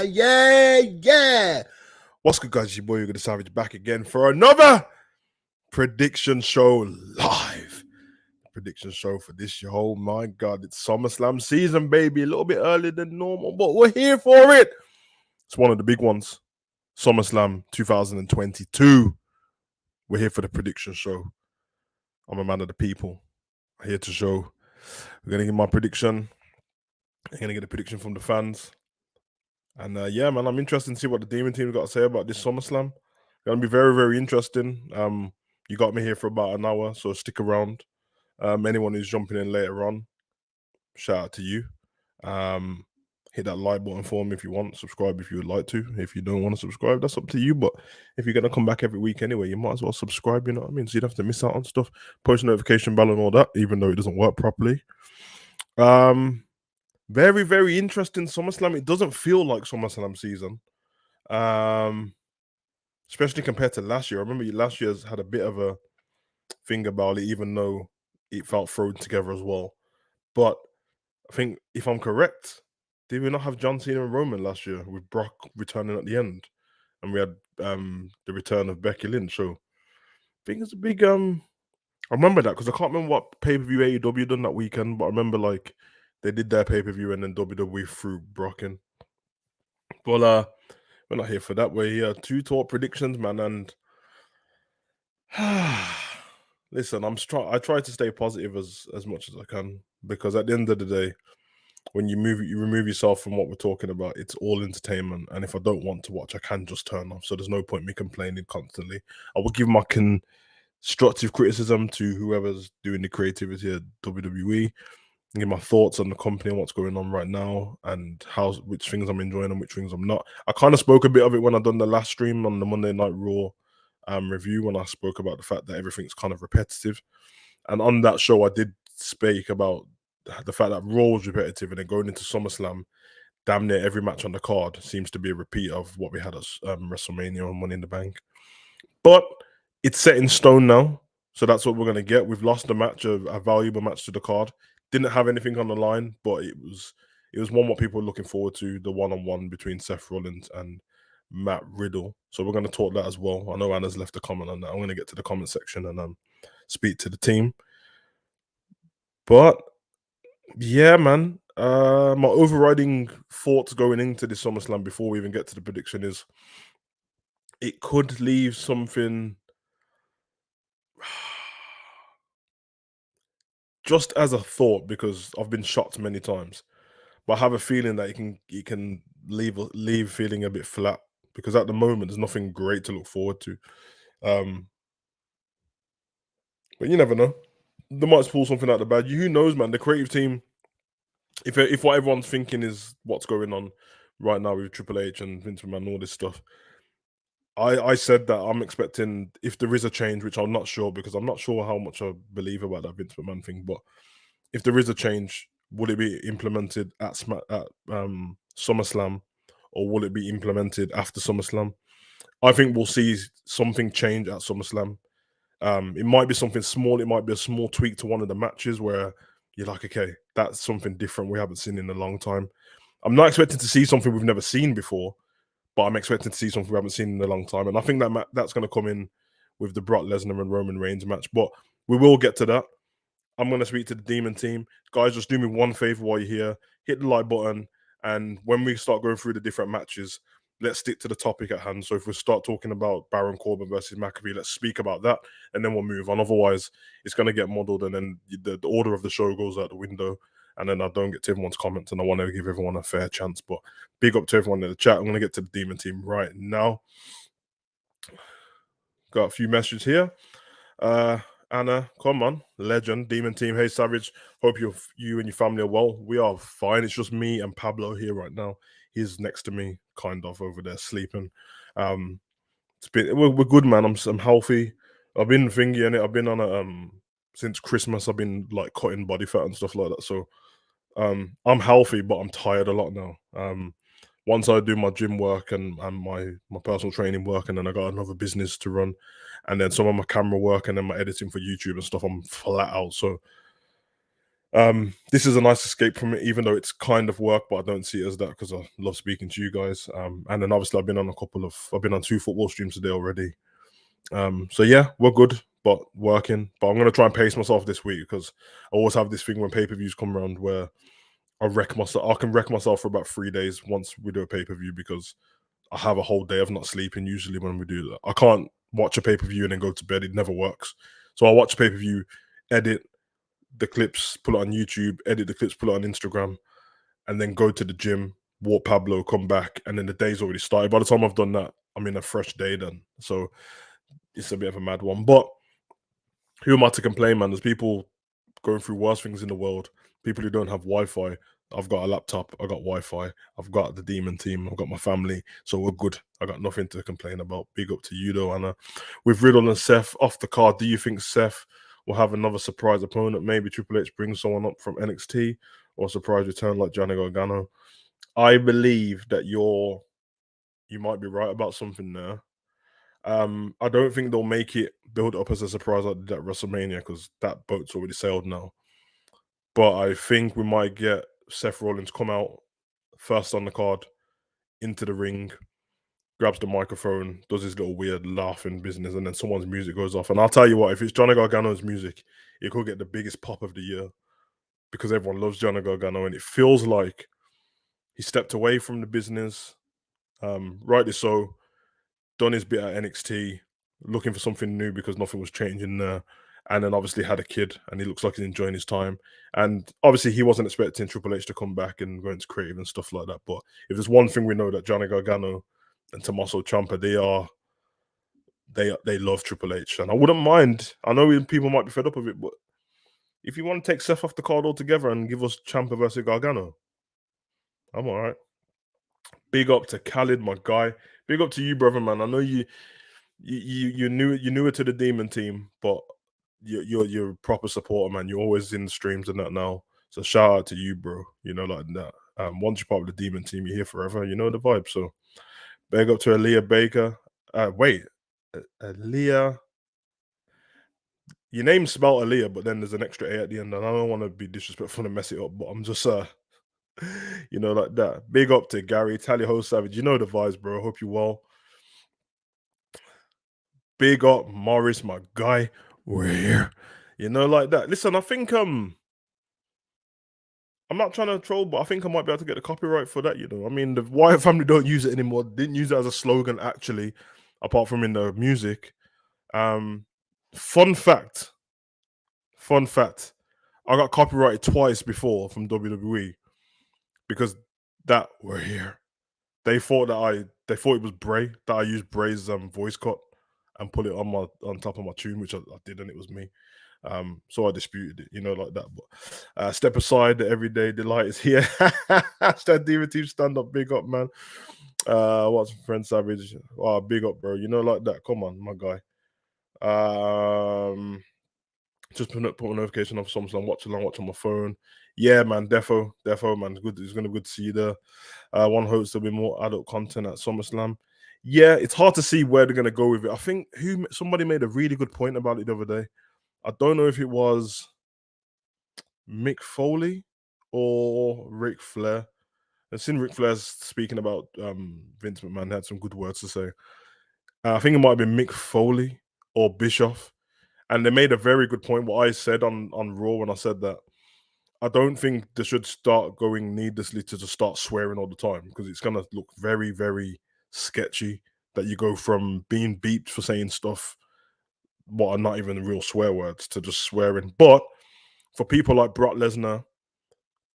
Yeah. What's good, guys? It's your boy, Hugo the Savage, back again for another prediction show live. Prediction show for this year. Oh my God, it's SummerSlam season, baby. A little bit earlier than normal, but we're here for it. It's one of the big ones. SummerSlam 2022. We're here for the prediction show. I'm a man of the people. I'm here to show. We're going to give my prediction. I'm going to get a prediction from the fans. And yeah, man, I'm interested to see what the Demon Team got to say about this SummerSlam. Gonna be very, very interesting. You got me here for about an hour, so stick around. Anyone who's jumping in later on, shout out to you. Hit that like button for me if you want. Subscribe if you would like to. If you don't want to subscribe, that's up to you. But if you're gonna come back every week anyway, you might as well subscribe. You know what I mean? So you don't have to miss out on stuff. Post notification bell and all that, even though it doesn't work properly. Very, very interesting SummerSlam. It doesn't feel like SummerSlam season. Especially compared to last year. I remember last year's had a bit of a thing about it, even though it felt thrown together as well. But I think if I'm correct, did we not have John Cena and Roman last year with Brock returning at the end? And we had the return of Becky Lynch. So I think it's a big I remember that because I can't remember what pay-per-view AEW done that weekend, but I remember like they did their pay-per-view and then WWE threw Brock in. But we're not here for that. We're here to talk predictions, man. And listen, I try to stay positive as much as I can, because at the end of the day, when you remove yourself from what we're talking about, it's all entertainment. And if I don't want to watch, I can just turn off. So there's no point me complaining constantly. I will give my constructive criticism to whoever's doing the creativity at WWE. Give my thoughts on the company and what's going on right now, and which things I'm enjoying and which things I'm not. I kind of spoke a bit of it when I done the last stream on the Monday Night Raw review, when I spoke about the fact that everything's kind of repetitive. And on that show, I did speak about the fact that Raw was repetitive, and then going into SummerSlam, damn near every match on the card seems to be a repeat of what we had at WrestleMania and Money in the Bank. But it's set in stone now, so that's what we're going to get. We've lost a match, a valuable match to the card. Didn't have anything on the line, but it was one what people were looking forward to, the one-on-one between Seth Rollins and Matt Riddle. So we're going to talk that as well. I know Anna's left a comment on that. I'm going to get to the comment section and speak to the team. But yeah, man, my overriding thoughts going into this SummerSlam before we even get to the prediction is it could leave something just as a thought, because I've been shocked many times, but I have a feeling that it can leave feeling a bit flat, because at the moment there's nothing great to look forward to. But you never know. They might pull something out the bag. Who knows, man? The creative team, if what everyone's thinking is what's going on right now with Triple H and Vince McMahon and all this stuff, I said that I'm expecting, if there is a change, which I'm not sure, because I'm not sure how much I believe about that Vince McMahon thing, but if there is a change, will it be implemented at SummerSlam, or will it be implemented after SummerSlam? I think we'll see something change at SummerSlam. It might be something small. It might be a small tweak to one of the matches where you're like, okay, that's something different we haven't seen in a long time. I'm not expecting to see something we've never seen before, but I'm expecting to see something we haven't seen in a long time. And I think that's going to come in with the Brock Lesnar and Roman Reigns match. But we will get to that. I'm going to speak to the Demon Team. Guys, just do me one favor while you're here. Hit the like button. And when we start going through the different matches, let's stick to the topic at hand. So if we start talking about Baron Corbin versus McAfee, let's speak about that, and then we'll move on. Otherwise, it's going to get muddled, and then the order of the show goes out the window, and then I don't get to everyone's comments, and I want to give everyone a fair chance. But big up to everyone in the chat. I'm going to get to the Demon Team right now. Got a few messages here. Anna, come on, legend, Demon Team. Hey, Savage. Hope you and your family are well. We are fine. It's just me and Pablo here right now. He's next to me, kind of over there sleeping. We're good, man. I'm healthy. I've been thingy in it. I've been on a since Christmas. I've been like cutting body fat and stuff like that. So I'm healthy, but I'm tired a lot now. Once I do my gym work and my personal training work, and then I got another business to run, and then some of my camera work, and then my editing for YouTube and stuff, I'm flat out. So This is a nice escape from it, even though it's kind of work, but I don't see it as that because I love speaking to you guys. And then obviously I've been on 2 football streams today already. So yeah, we're good, but working. But I'm gonna try and pace myself this week because I always have this thing when pay-per-views come around where I can wreck myself for about 3 days once we do a pay-per-view because I have a whole day of not sleeping usually when we do that. I can't watch a pay-per-view and then go to bed. It never works. So I watch pay-per-view, edit the clips, put it on YouTube, edit the clips, put it on Instagram, and then go to the gym, walk Pablo, come back, and then the day's already started. By the time I've done that, I'm in a fresh day then. So it's a bit of a mad one. But who am I to complain, man? There's people going through worse things in the world. People who don't have Wi-Fi. I've got a laptop. I got Wi-Fi. I've got the Demon team. I've got my family. So we're good. I got nothing to complain about. Big up to you, though, Anna. With Riddle and Seth off the card, do you think Seth will have another surprise opponent? Maybe Triple H brings someone up from NXT or a surprise return like Johnny Gargano? I believe that you might be right about something there. I don't think they'll make it build up as a surprise like that WrestleMania because that boat's already sailed now. But I think we might get Seth Rollins come out first on the card into the ring, grabs the microphone, does his little weird laughing business, and then someone's music goes off. And I'll tell you what, if it's Johnny Gargano's music, it could get the biggest pop of the year because everyone loves Johnny Gargano, and it feels like he stepped away from the business, rightly so, done his bit at NXT, looking for something new because nothing was changing there. And then obviously had a kid, and he looks like he's enjoying his time. And obviously he wasn't expecting Triple H to come back and go into creative and stuff like that. But if there's one thing we know that Johnny Gargano and Tommaso Ciampa, they love Triple H, and I wouldn't mind. I know people might be fed up with it, but if you want to take Seth off the card altogether and give us Ciampa versus Gargano, I'm all right. Big up to Khalid, my guy. Big up to you, brother, man. I know you're newer to the Demon team, but you're a proper supporter, man. You're always in the streams and that now. So shout out to you, bro. You know, like that. Once you're part of the Demon team, you're here forever. You know the vibe. So big up to Aaliyah Baker. Wait, Aaliyah. Your name's spelled Aaliyah, but then there's an extra A at the end, and I don't want to be disrespectful and mess it up, but I'm just you know, like that. Big up to Gary, Tally Ho Savage. You know the vibes, bro. Hope you well. Big up Morris, my guy. We're here. You know, like that. Listen, I think I'm not trying to troll, but I think I might be able to get the copyright for that, you know. I mean, the Wyatt family don't use it anymore. Didn't use it as a slogan actually, apart from in the music. Um fun fact. Fun fact. I got copyrighted twice before from WWE because that we're here. They thought they thought it was Bray, that I used Bray's voice cut and put it on top of my tune, which I did, and it was me. So I disputed it, you know, like that. But step aside, the everyday delight is here. Hashtag Diva Team stand up, big up, man. What's friend Savage? Oh, big up, bro. You know, like that. Come on, my guy. Just put a notification of something. I'm watching on my phone. Yeah, man, defo, man. Good. It's gonna be good to see you there. One hopes there'll be more adult content at SummerSlam. Yeah, it's hard to see where they're gonna go with it. I think somebody made a really good point about it the other day. I don't know if it was Mick Foley or Ric Flair. I've seen Ric Flair's speaking about Vince McMahon had some good words to say. I think it might have been Mick Foley or Bischoff, and they made a very good point. What I said on Raw when I said that I don't think they should start going needlessly to just start swearing all the time because it's gonna look very, very sketchy that you go from being beeped for saying stuff what are not even real swear words to just swearing. But for people like Brock Lesnar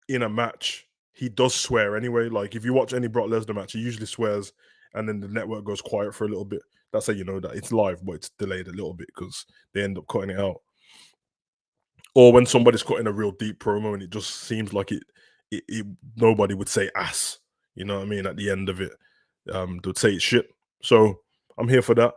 in a match, he does swear anyway. Like if you watch any Brock Lesnar match, he usually swears, and then the network goes quiet for a little bit. That's how you know that it's live, but it's delayed a little bit because they end up cutting it out. Or when somebody's cutting a real deep promo and it just seems like it nobody would say ass. You know what I mean? At the end of it, they would say it's shit. So I'm here for that.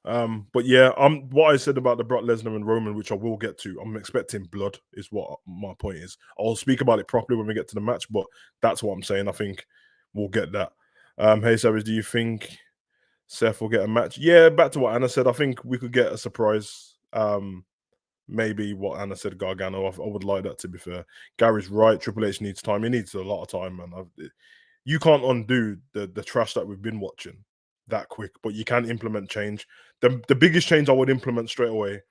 But yeah, what I said about the Brock Lesnar and Roman, which I will get to. I'm expecting blood, is what my point is. I'll speak about it properly when we get to the match, but that's what I'm saying. I think we'll get that. Hey Savage, do you think Seth will get a match? Yeah, back to what Anna said. I think we could get a surprise maybe what Anna said, Gargano. I would like that, to be fair. Gary's right. Triple H needs time. He needs a lot of time, man. You can't undo the trash that we've been watching that quick, but you can implement change. The biggest change I would implement straight away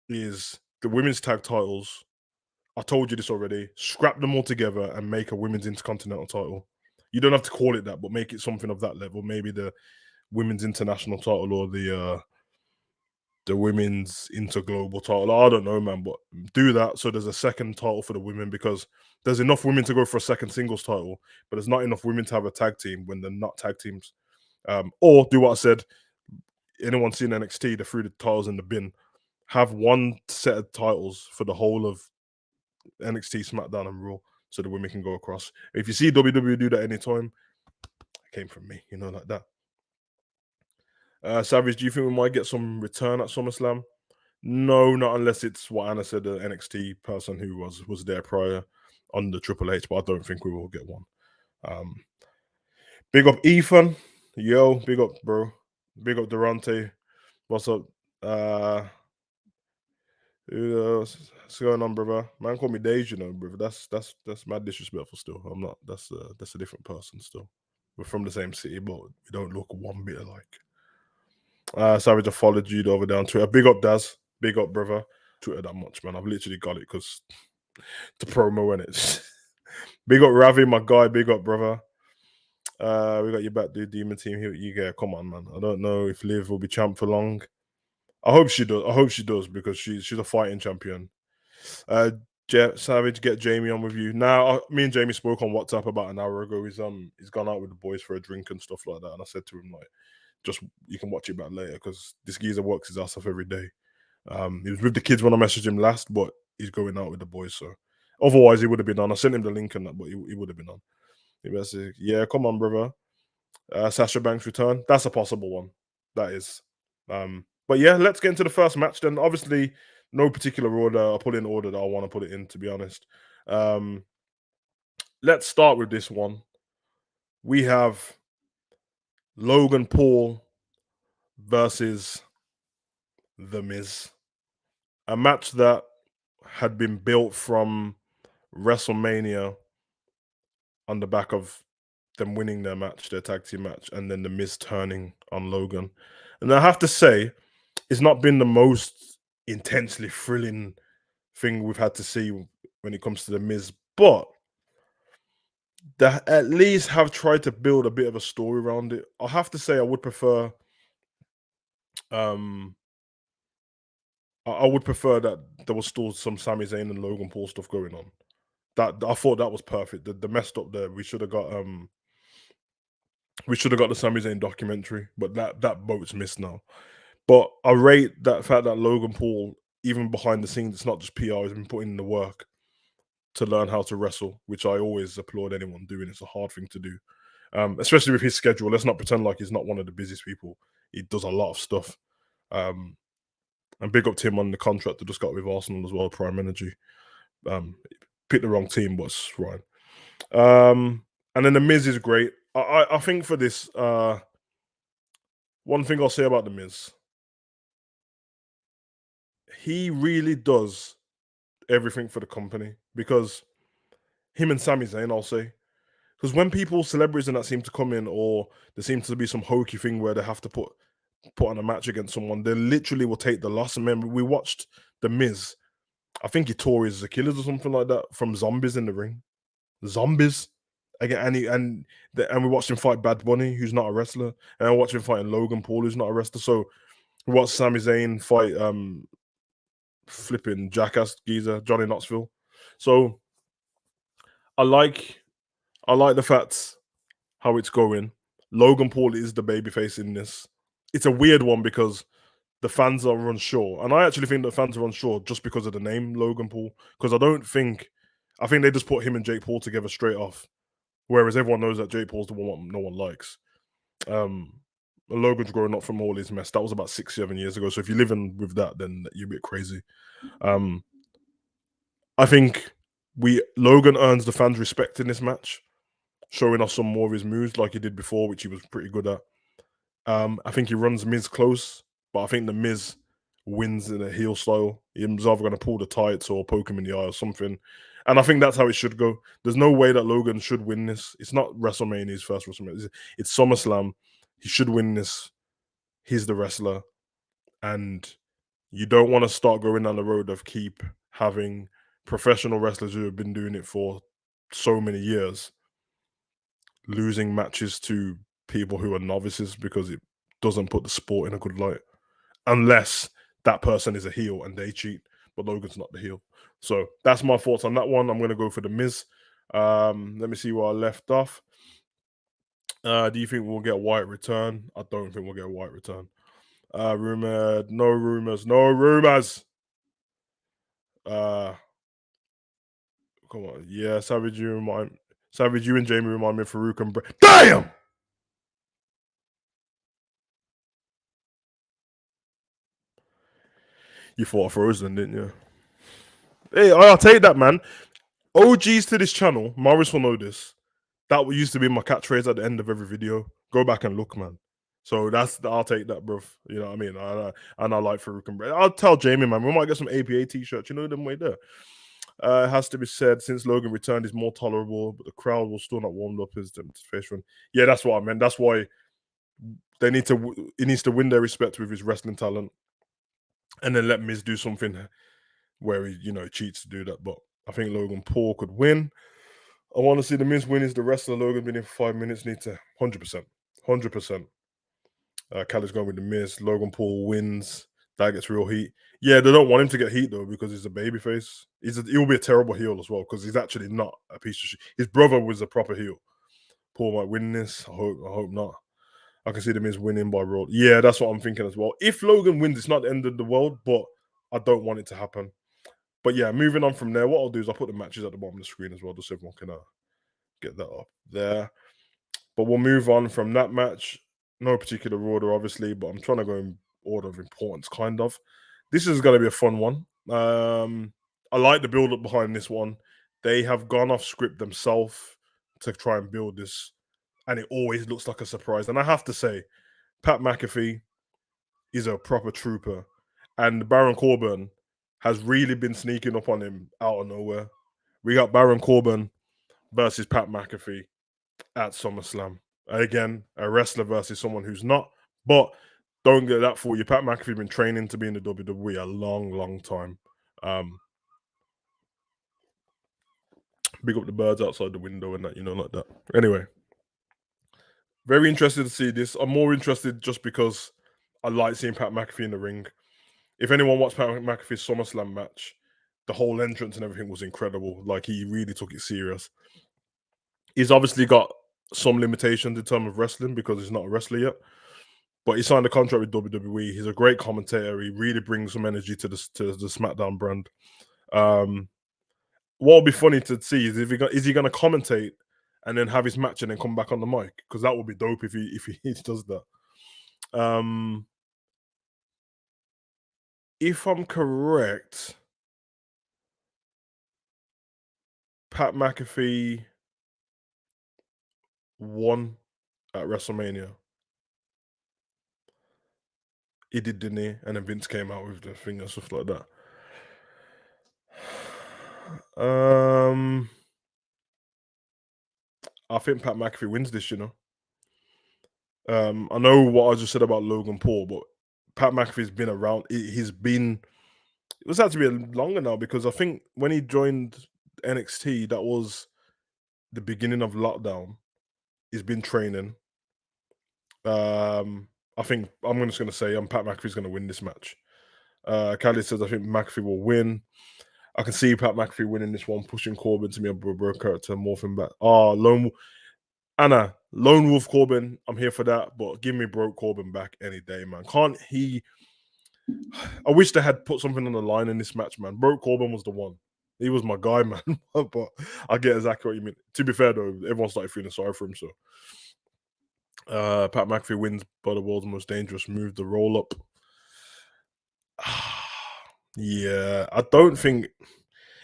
is the women's tag titles. I told you this already. Scrap them all together and make a women's intercontinental title. You don't have to call it that, but make it something of that level. Maybe the women's international title or the women's interglobal title. I don't know, man, but do that so there's a second title for the women, because there's enough women to go for a second singles title, but there's not enough women to have a tag team when they're not tag teams. Or do what I said. Anyone seen NXT? They threw the titles in the bin. Have one set of titles for the whole of NXT, SmackDown, and Raw, so the women can go across. If you see WWE do that anytime, it came from me, like that. Savage, do you think we might get some return at SummerSlam? No, not unless it's what Anna said, the NXT person who was there prior on the Triple H, but I don't think we will get one. Big up Ethan. Yo, big up, bro. Big up Durante. What's up? What's going on, brother? Man, call me Dej, brother. That's mad disrespectful still. I'm not. That's a different person still. We're from the same city, but we don't look one bit alike. Savage, I followed you over there on Twitter. Big up, Daz. Big up, brother. Twitter that much, man. I've literally got it because the promo in it. Big up, Ravi, my guy. Big up, brother. We got your back, dude. Demon Team here. You get. Come on, man. I don't know if Liv will be champ for long. I hope she does. I hope she does, because she's a fighting champion. Savage, get Jamie on with you. Now, me and Jamie spoke on WhatsApp about an hour ago. He's gone out with the boys for a drink and stuff like that. And I said to him, like, just you can watch it back later, because this geezer works his ass off every day. He was with the kids when I messaged him last, but he's going out with the boys. So otherwise, he would have been on. I sent him the link and that, but he would have been on. He was like, yeah, come on, brother. Sasha Banks return. That's a possible one. That is. But yeah, let's get into the first match then. Obviously, no particular order. I'll put in order that I want to put it in, to be honest. Let's start with this one. We have Logan Paul versus The Miz. A match that had been built from WrestleMania on the back of them winning their match, their tag team match, and then The Miz turning on Logan. And I have to say, it's not been the most intensely thrilling thing we've had to see when it comes to The Miz, but they at least have tried to build a bit of a story around it. I have to say, I would prefer I would prefer that there was still some Sami Zayn and Logan Paul stuff going on. That I thought that was perfect. The messed up there. We should have got the Sami Zayn documentary, but that boat's missed now. But I rate that fact that Logan Paul, even behind the scenes, it's not just PR, he's been putting in the work to learn how to wrestle, which I always applaud anyone doing. It's a hard thing to do, especially with his schedule. Let's not pretend like he's not one of the busiest people. He does a lot of stuff. And big up to him on the contract that just got with Arsenal as well, Prime Energy. Picked the wrong team, but it's right. And then The Miz is great. I think for this, one thing I'll say about The Miz, he really does everything for the company, because him and Sami Zayn, I'll say, because when celebrities and that seem to come in, or there seems to be some hokey thing where they have to put on a match against someone, they literally will take the loss. And remember, we watched The Miz, I think he tore his Achilles or something like that from zombies in the ring. Zombies. Again, and we watched him fight Bad Bunny, who's not a wrestler, and I watched him fighting Logan Paul, who's not a wrestler. So we watched Sami Zayn fight flipping jackass geezer Johnny Knoxville. So I like the fact how it's going. Logan Paul is the babyface in this. It's a weird one because the fans are unsure, and I actually think the fans are unsure just because of the name Logan Paul. Because I think they just put him and Jake Paul together straight off, whereas everyone knows that Jake Paul's the one no one likes. Logan's growing up from all his mess. That was about 6-7 years ago. So if you're living with that, then you're a bit crazy. I think Logan earns the fans' respect in this match, showing us some more of his moves like he did before, which he was pretty good at. I think he runs Miz close, but I think the Miz wins in a heel style. He's either going to pull the tights or poke him in the eye or something. And I think that's how it should go. There's no way that Logan should win this. It's not WrestleMania's first WrestleMania. It's SummerSlam. He should win this. He's the wrestler. And you don't want to start going down the road of keep having professional wrestlers who have been doing it for so many years losing matches to people who are novices, because it doesn't put the sport in a good light. Unless that person is a heel and they cheat, but Logan's not the heel. So that's my thoughts on that one. I'm going to go for The Miz. Let me see where I left off. Do you think we'll get a Wyatt return? I don't think we'll get a Wyatt return. Rumored, no rumors, no rumors. Come on, yeah, Savage, you and Jamie remind me of Farouk and Damn! You thought I froze then, didn't you? Hey, I'll take that, man. OGs to this channel, Morris will know this. That used to be my catchphrase at the end of every video. Go back and look, man. So I'll take that, bro. You know what I mean? And I like Farouk and I'll tell Jamie, man, we might get some APA t-shirts. You know them way there. It has to be said, since Logan returned, is more tolerable, but the crowd will still not warmed up as the face run. Yeah, that's what I meant. That's why he needs to win their respect with his wrestling talent, and then let Miz do something where he, cheats to do that. But I think Logan Paul could win. I want to see the Miz win. Is the wrestler Logan been in for 5 minutes? Need to 100%. Khaled's going with the Miz. Logan Paul wins. That gets real heat. Yeah, they don't want him to get heat though, because he's a babyface. He'll be a terrible heel as well, because he's actually not a piece of shit. His brother was a proper heel. Paul might win this. I hope not. I can see the Miz winning by roll. Yeah, that's what I'm thinking as well. If Logan wins, it's not the end of the world, but I don't want it to happen. But yeah, moving on from there, what I'll do is I'll put the matches at the bottom of the screen as well, just so everyone can get that up there. But we'll move on from that match. No particular order, obviously, but I'm trying to go in order of importance, kind of. This is going to be a fun one. I like the build-up behind this one. They have gone off script themselves to try and build this, and it always looks like a surprise. And I have to say, Pat McAfee is a proper trooper, and Baron Corbin has really been sneaking up on him out of nowhere. We got Baron Corbin versus Pat McAfee at SummerSlam. Again, a wrestler versus someone who's not. But don't get that for you. Pat McAfee's been training to be in the WWE a long, long time. Big up the birds outside the window and that, like that. Anyway, very interested to see this. I'm more interested just because I like seeing Pat McAfee in the ring. If anyone watched Pat McAfee's SummerSlam match, the whole entrance and everything was incredible. Like, he really took it serious. He's obviously got some limitations in terms of wrestling because he's not a wrestler yet. But he signed a contract with WWE. He's a great commentator. He really brings some energy to the SmackDown brand. What would be funny to see is is he going to commentate and then have his match and then come back on the mic? Because that would be dope if he does that. If I'm correct, Pat McAfee won at WrestleMania. He did, didn't he? And then Vince came out with the thing and stuff like that. I think Pat McAfee wins this, I know what I just said about Logan Paul, but Pat McAfee's been around. It was actually longer now, because I think when he joined NXT, that was the beginning of lockdown. He's been training. I think I'm just going to say Pat McAfee's going to win this match. Khaled says I think McAfee will win. I can see Pat McAfee winning this one, pushing Corbin to be a bro character, morphing back. Lone Wolf Corbin, I'm here for that, but give me broke Corbin back any day, man. Can't he? I wish they had put something on the line in this match, man. Broke Corbin was the one. He was my guy, man. But I get exactly what you mean. To be fair, though, everyone started feeling sorry for him, so. Pat McAfee wins by the world's most dangerous move, the roll up. Yeah, I don't think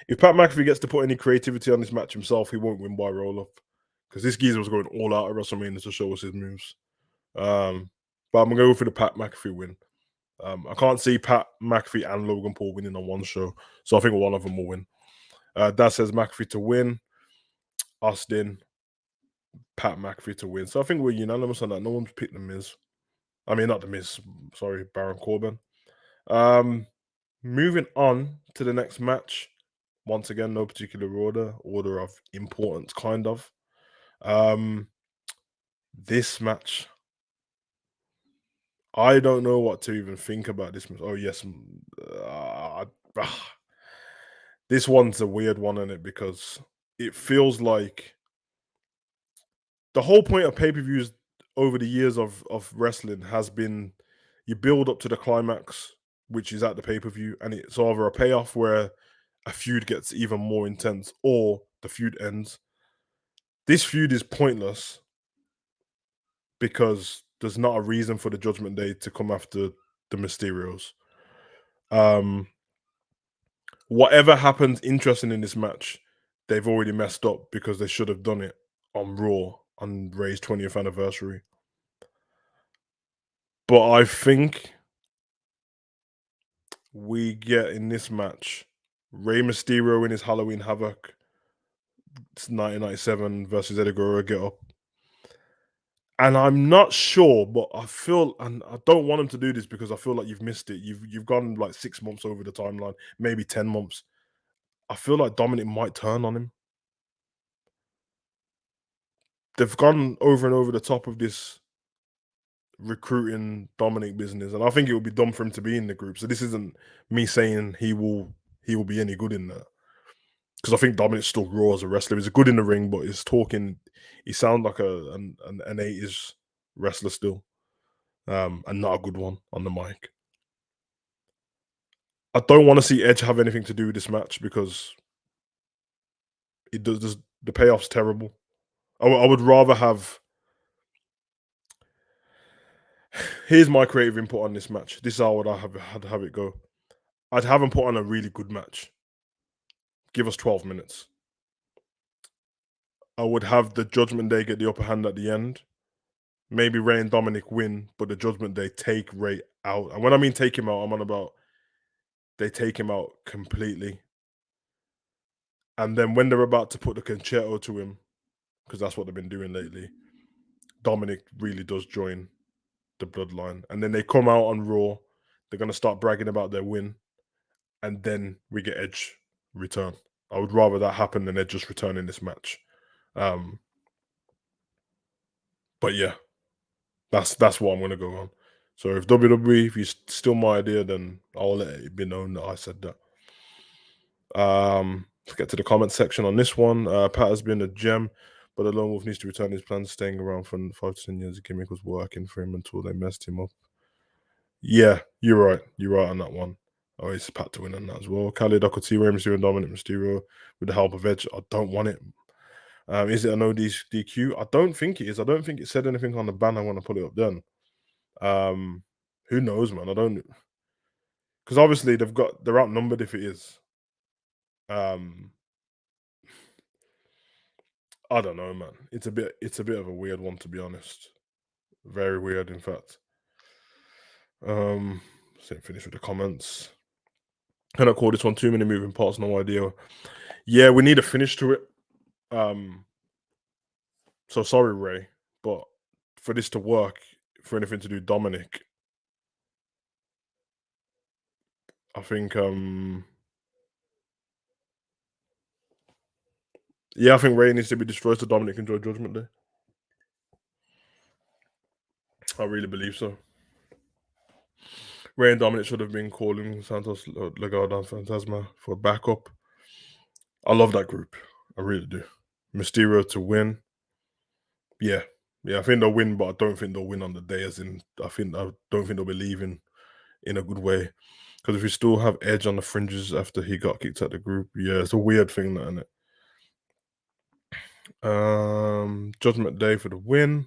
if Pat McAfee gets to put any creativity on this match himself, he won't win by roll up, because this geezer was going all out at WrestleMania to show us his moves. But I'm gonna go for the Pat McAfee win. I can't see Pat McAfee and Logan Paul winning on one show, so I think one of them will win. That says McAfee to win. Austin, Pat McAfee to win. So I think we're unanimous on that. No one's picked the Miz. I mean, not the Miz. Sorry, Baron Corbin. Moving on to the next match. Once again, no particular order of importance, kind of. This match, I don't know what to even think about this match. Oh yes, this one's a weird one in it because it feels like the whole point of pay-per-views over the years of wrestling has been you build up to the climax, which is at the pay-per-view, and it's either a payoff where a feud gets even more intense or the feud ends. This feud is pointless because there's not a reason for the Judgment Day to come after the Mysterios. Whatever happens interesting in this match, they've already messed up because they should have done it on Raw on Ray's 20th anniversary. But I think we get in this match Rey Mysterio in his Halloween Havoc. It's 1997 versus Eddie Guerrero get up. And I'm not sure, but I feel, and I don't want him to do this because I feel like you've missed it. You've gone like 6 months over the timeline, maybe 10 months. I feel like Dominic might turn on him. They've gone over and over the top of this recruiting Dominic business, and I think it would be dumb for him to be in the group. So this isn't me saying he will be any good in that, because I think Dominic's still raw as a wrestler. He's good in the ring, but he's talking. He sounds like an 80s wrestler still, and not a good one on the mic. I don't want to see Edge have anything to do with this match because it does. The payoff's terrible. I would rather have. Here's my creative input on this match. This is how I had to have it go. I'd have him put on a really good match. Give us 12 minutes. I would have the Judgment Day get the upper hand at the end. Maybe Rey and Dominic win, but the Judgment Day take Rey out. And when I mean take him out, I'm on about they take him out completely. And then when they're about to put the concerto to him, because that's what they've been doing lately, Dominic really does join the bloodline. And then they come out on Raw. They're going to start bragging about their win. And then we get Edge return. I would rather that happen than Edge just return in this match. But yeah, that's what I'm going to go on. So if WWE, if you steal my idea, then I'll let it be known that I said that. Let's get to the comment section on this one. Pat has been a gem, but the Lone Wolf needs to return his plans. Staying around for 5 to 10 years, the gimmick was working for him until they messed him up. Yeah, you're right. You're right on that one. Oh, it's Pat to win on that as well. Khalid, I could see Rey Mysterio and Dominic Mysterio with the help of Edge. I don't want it. Is it a no DQ? I don't think it is. I don't think it said anything on the banner. I want to put it up then. Who knows, man? I don't, because obviously they're outnumbered if it is. I don't know, man. It's a bit of a weird one, to be honest. Very weird, in fact. Finish with the comments. Can I call this one too many moving parts? No idea. Yeah, we need a finish to it. So sorry, Rey, but for this to work, for anything to do Dominic, I think I think Rey needs to be destroyed so Dominic can join Judgment Day. I really believe so. Rey and Dominic should have been calling Santos Legado and Fantasma for backup. I love that group. I really do. Mysterio to win. Yeah, I think they'll win, but I don't think they'll win on the day. As in, I don't think they'll be leaving in a good way. Because if we still have Edge on the fringes after he got kicked out of the group, yeah, it's a weird thing, that, isn't it? Judgment Day for the win.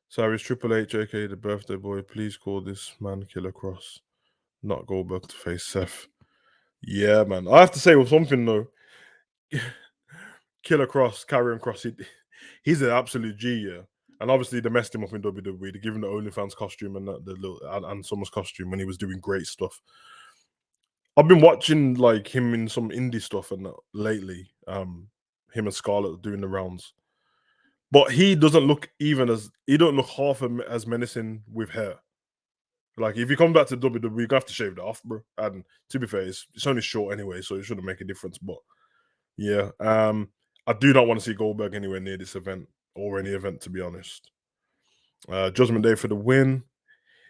Sorry, it's Triple H, aka the birthday boy. Please call this man Killer Cross, not Goldberg to face Seth. Yeah, man. I have to say with something though. Killer Cross, Karrion Cross, he's an absolute G, yeah. And obviously they messed him up in WWE. They gave him the OnlyFans costume and the little and Summers costume when he was doing great stuff. I've been watching like him in some indie stuff and lately. Him and Scarlett doing the rounds. But he doesn't look he don't look half as menacing with hair. Like if you come back to WWE, you have to shave that off, bro. And to be fair, it's only short anyway, so it shouldn't make a difference. But yeah, I do not want to see Goldberg anywhere near this event or any event, to be honest. Judgment Day for the win.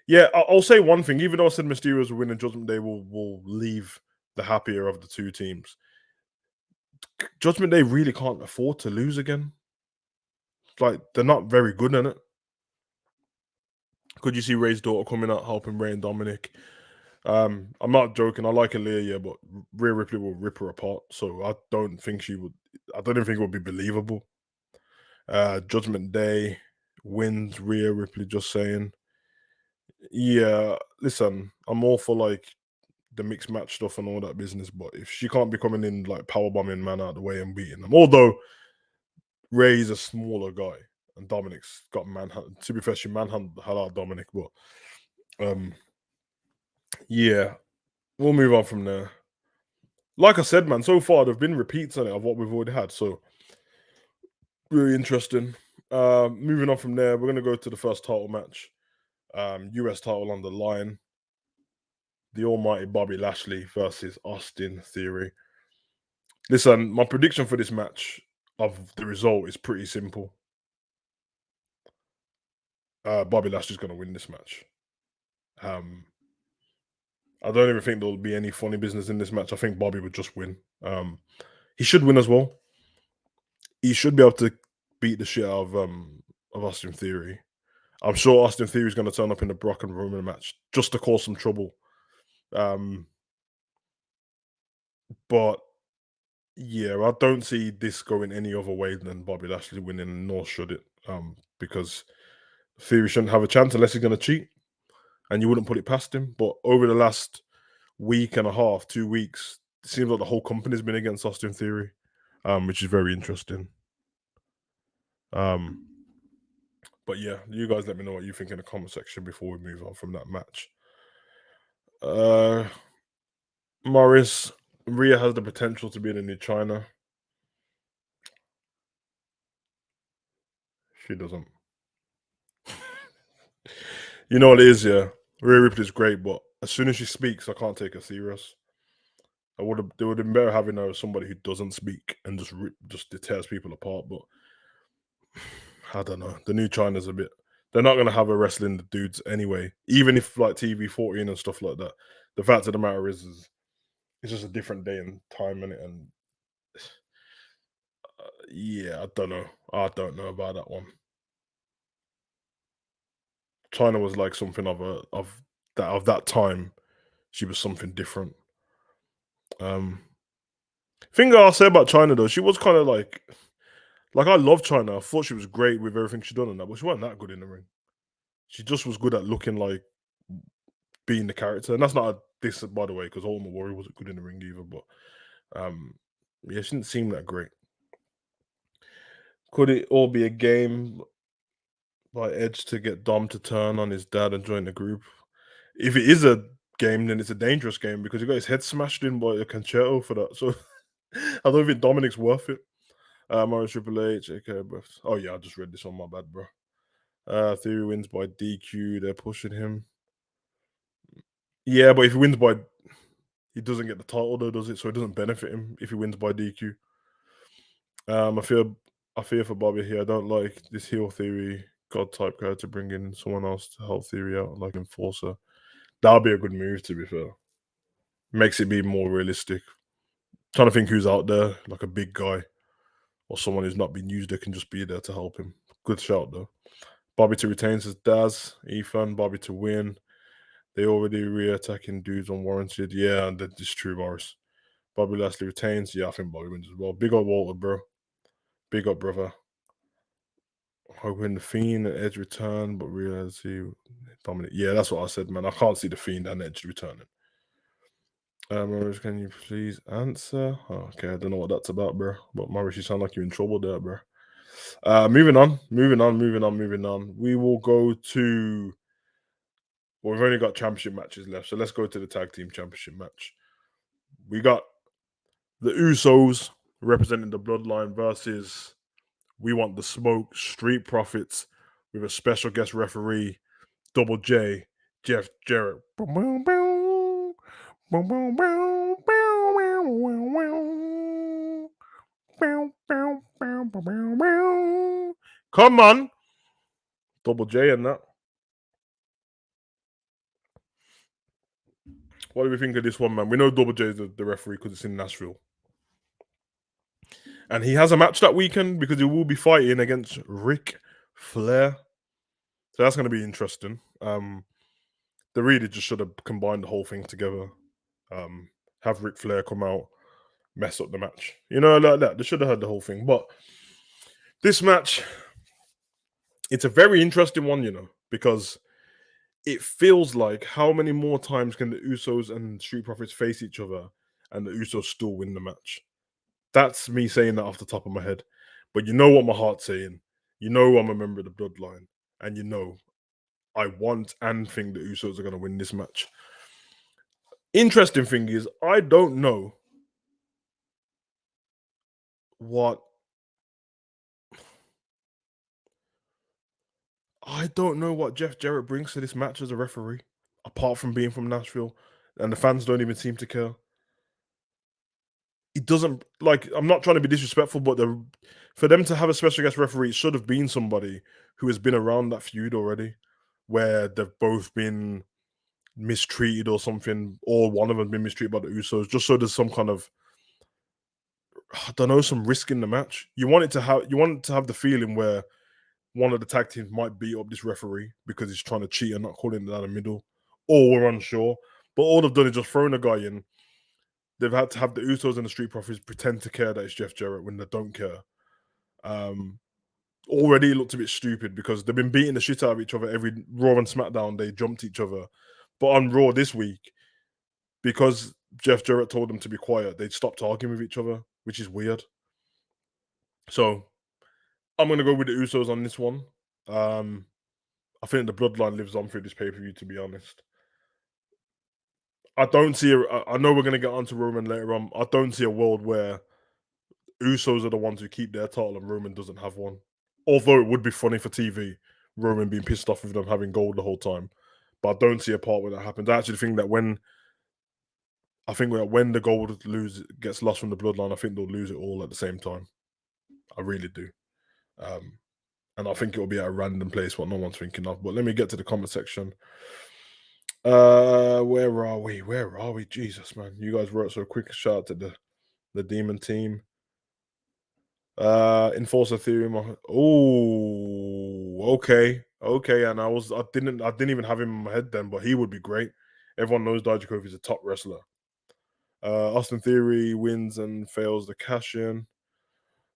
Yeah, I'll say one thing. Even though I said Mysterios will win and Judgment Day will leave the happier of the two teams, Judgment Day really can't afford to lose again. Like they're not very good in it. Could you see Ray's daughter coming out helping Ray and Dominic? I'm not joking. I like Aaliyah, yeah, but Rhea Ripley will rip her apart. So I don't think she would. I don't even think it would be believable. Judgment Day wins. Rhea Ripley. Just saying. Yeah, listen, I'm all for like the mixed match stuff and all that business, but if she can't be coming in like powerbombing man out of the way and beating them, although Ray's a smaller guy and Dominic's got manhunt. To be fair, she manhunt the hell out of Dominic, but yeah, we'll move on from there. Like I said, man, so far there've been repeats on it of what we've already had, so really interesting. Moving on from there, we're gonna go to the first title match. US title on the line. The almighty Bobby Lashley versus Austin Theory. Listen, my prediction for this match of the result is pretty simple. Bobby Lashley's going to win this match. I don't even think there'll be any funny business in this match. I think Bobby would just win. He should win as well. He should be able to beat the shit out of Austin Theory. I'm sure Austin Theory is going to turn up in the Brock and Roman match just to cause some trouble. But yeah, I don't see this going any other way than Bobby Lashley winning, nor should it. Because Theory shouldn't have a chance unless he's going to cheat, and you wouldn't put it past him. But over the last week and a half, 2 weeks, it seems like the whole company's been against Austin Theory, which is very interesting. But yeah, you guys let me know what you think in the comment section before we move on from that match. Morris, Rhea has the potential to be the new China. She doesn't. You know what it is, yeah. Rhea Ripley's great, but as soon as she speaks, I can't take her serious. They would have been better having her as somebody who doesn't speak and just tears people apart. But I don't know. The new China's a bit. They're not going to have her wrestling the dudes anyway. Even if like TV 14 and stuff like that. The fact of the matter is it's just a different day and time in it. And yeah, I don't know. I don't know about that one. China was like something of that time. She was something different. Thing I'll say about China though, she was kind of like I love China. I thought she was great with everything she done and that, but she wasn't that good in the ring. She just was good at looking like being the character, and that's not a diss, by the way, because Ultimate Warrior wasn't good in the ring either. But yeah, she didn't seem that great. Could it all be a game by Edge to get Dom to turn on his dad and join the group? If it is a game, then it's a dangerous game because he got his head smashed in by a concerto for that. So I don't think Dominic's worth it. Mario Triple H, okay, bro. Oh yeah, I just read this on my bad, bro. Theory wins by DQ. They're pushing him. Yeah, but if he wins by, he doesn't get the title though, does it? So it doesn't benefit him if he wins by DQ. I fear for Bobby here. I don't like this heel Theory God type guy to bring in someone else to help Theory out, like Enforcer. That would be a good move, to be fair. Makes it be more realistic. Trying to think who's out there, like a big guy or someone who's not been used that can just be there to help him. Good shout though. Bobby to retain says Daz, Ethan, Bobby to win. They already re-attacking dudes unwarranted. Yeah, and that is true, Morris. Bobby Lashley retains. Yeah, I think Bobby wins as well. Big up Walter, bro. Big up, brother. Hoping the Fiend and Edge return, but realize he dominate. Yeah, that's what I said, man. I can't see the Fiend and Edge returning. Morris, can you please answer? Oh, okay, I don't know what that's about, bro. But Morris, you sound like you're in trouble there, bro. Moving on. We will go to. Well, we've only got championship matches left, so let's go to the tag team championship match. We got the Usos representing the Bloodline versus We Want the Smoke Street Profits with a special guest referee, Double J, Jeff Jarrett. Come on, Double J and that. What do we think of this one, man? We know Double J is the referee because it's in Nashville. And he has a match that weekend because he will be fighting against Ric Flair. So that's going to be interesting. They really just should have combined the whole thing together. Have Ric Flair come out, mess up the match. You know, like that. They should have had the whole thing. But this match, it's a very interesting one, you know, because it feels like how many more times can the Usos and Street Profits face each other and the Usos still win the match? That's me saying that off the top of my head. But you know what my heart's saying. You know I'm a member of the Bloodline. And you know I want and think the Usos are going to win this match. Interesting thing is, I don't know what Jeff Jarrett brings to this match as a referee, apart from being from Nashville, and the fans don't even seem to care. It doesn't, like, I'm not trying to be disrespectful, but for them to have a special guest referee, it should have been somebody who has been around that feud already, where they've both been mistreated or something, or one of them been mistreated by the Usos, just so there's some kind of, I don't know, some risk in the match. You want to have the feeling where one of the tag teams might beat up this referee because he's trying to cheat and not calling it down the middle, or we're unsure. But all they've done is just thrown a guy in. They've had to have the Usos and the Street Profits pretend to care that it's Jeff Jarrett when they don't care. Already it looked a bit stupid because they've been beating the shit out of each other every Raw and SmackDown. They jumped each other. But on Raw this week, because Jeff Jarrett told them to be quiet, they stopped arguing with each other, which is weird. So I'm going to go with the Usos on this one. I think the Bloodline lives on through this pay-per-view, to be honest. I don't see I know we're going to get onto Roman later on. I don't see a world where Usos are the ones who keep their title and Roman doesn't have one. Although it would be funny for TV, Roman being pissed off with them having gold the whole time. But I don't see a part where that happens. I actually think that when the gold gets lost from the Bloodline, I think they'll lose it all at the same time. I really do. And I think it'll be at a random place what no one's thinking of. But let me get to the comment section. Where are we? Jesus, man. You guys wrote so quick. Shout out to the Demon team. Enforcer Theory. Oh, okay. And I didn't even have him in my head then, but he would be great. Everyone knows Dijakovic is a top wrestler. Austin Theory wins and fails the cash in.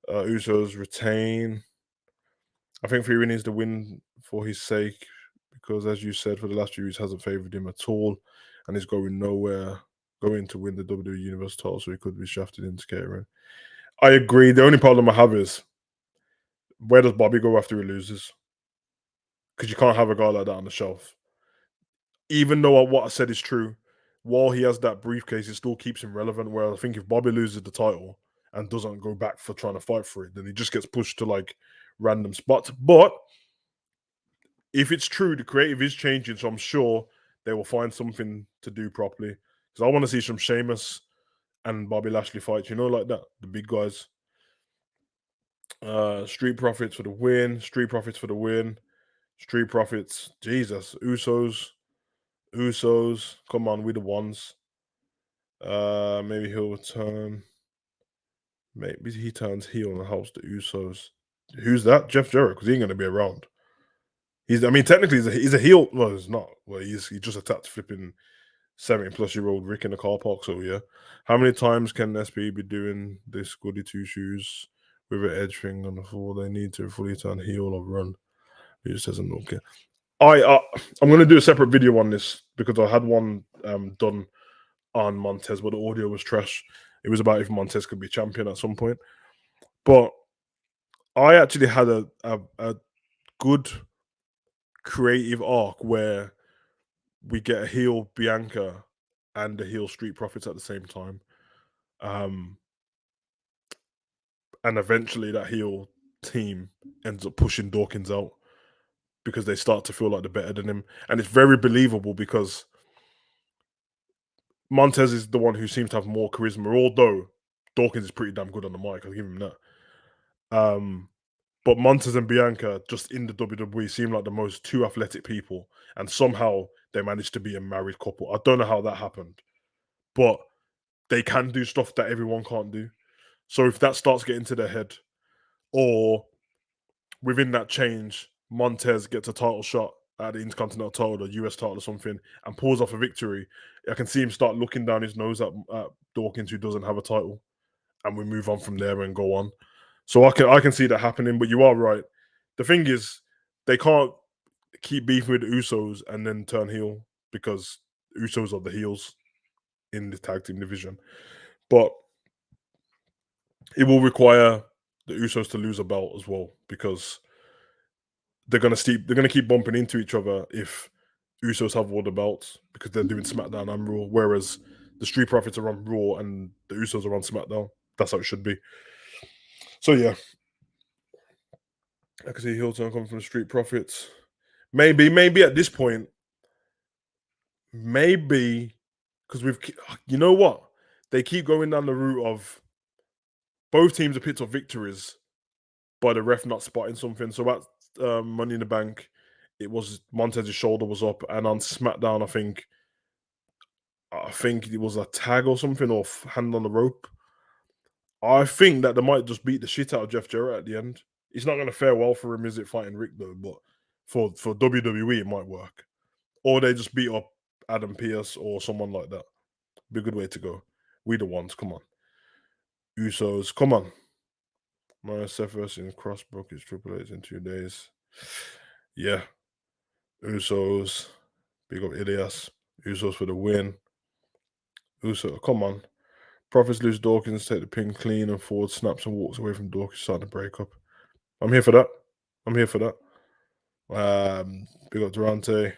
Usos retain. I think Theory needs to win for his sake because, as you said, for the last few years hasn't favored him at all, and he's going nowhere. Going to win the WWE Universe title, so he could be shafted into catering. I agree. The only problem I have is, where does Bobby go after he loses? Because you can't have a guy like that on the shelf. Even though what I said is true, while he has that briefcase, it still keeps him relevant. Where I think if Bobby loses the title and doesn't go back for trying to fight for it, then he just gets pushed to like random spots. But if it's true, the creative is changing, so I'm sure they will find something to do properly. Because I want to see some Sheamus and Bobby Lashley fights, you know, like that, the big guys. Street Profits for the win. Street Profits. Jesus. Usos. Come on, we the ones. Maybe he'll return. Maybe he turns heel and helps the Usos. Who's that? Jeff Jarrett, because he ain't going to be around. Technically he's a heel. Well, he's not. Well, he just attacked flipping 70-plus-year-old Rick in the car park. So yeah, how many times can SP be doing this goody two shoes with an edge thing on the floor? They need to fully turn heel or run. He just doesn't look it. I'm going to do a separate video on this because I had one done on Montez, but the audio was trash. It was about if Montez could be champion at some point. But I actually had a good creative arc where we get a heel Bianca and a heel Street Profits at the same time. Um, and eventually that heel team ends up pushing Dawkins out because they start to feel like they're better than him. And it's very believable because Montez is the one who seems to have more charisma, although Dawkins is pretty damn good on the mic. I'll give him that. But Montez and Bianca, just in the WWE, seem like the most two athletic people, and somehow they managed to be a married couple. I don't know how that happened, but they can do stuff that everyone can't do. So if that starts getting to their head, or within that change, Montez gets a title shot at the Intercontinental title, the US title or something, and pulls off a victory, I can see him start looking down his nose at Dawkins, who doesn't have a title, and we move on from there and go on. So I can see that happening, but you are right. The thing is, they can't keep beefing with the Usos and then turn heel because Usos are the heels in the tag team division. But it will require the Usos to lose a belt as well because they're gonna keep bumping into each other if Usos have all the belts because they're doing SmackDown and Raw, whereas the Street Profits are on Raw and the Usos are on SmackDown. That's how it should be. So yeah, I can see heel turn coming from the Street Profits. Maybe at this point, maybe because you know what, they keep going down the route of both teams have picked up victories by the ref not spotting something. So at Money in the Bank, it was Montez's shoulder was up, and on SmackDown, I think it was a tag or something or hand on the rope. I think that they might just beat the shit out of Jeff Jarrett at the end. It's not going to fare well for him, is it, fighting Rick though? But for WWE, it might work. Or they just beat up Adam Pearce or someone like that. Be a good way to go. We the ones. Come on, Usos. Come on. My Seth versus Cross broke his Triple H in 2 days. Yeah, Usos. Big up Ilias. Usos for the win. Usos. Come on. Profits lose Dawkins, take the pin clean, and Ford snaps and walks away from Dawkins, starting to break up. I'm here for that. I'm here for that. Big up Durante.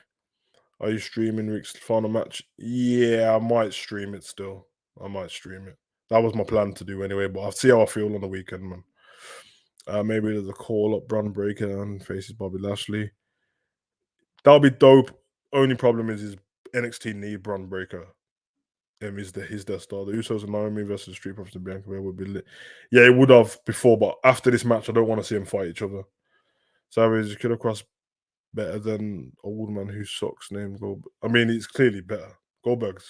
Are you streaming Rick's final match? Yeah, I might stream it still. I might stream it. That was my plan to do anyway, but I'll see how I feel on the weekend, man. Maybe there's a call up Braun Breaker and faces Bobby Lashley. That'll be dope. Only problem is NXT need Braun Breaker. He's their star. The Usos and Naomi versus Street Profits and Bianca Belair would be lit. Yeah, it would have before, but after this match, I don't want to see them fight each other. Savage could have crossed better than old man who sucks named Goldberg. I mean, it's clearly better. Goldberg's.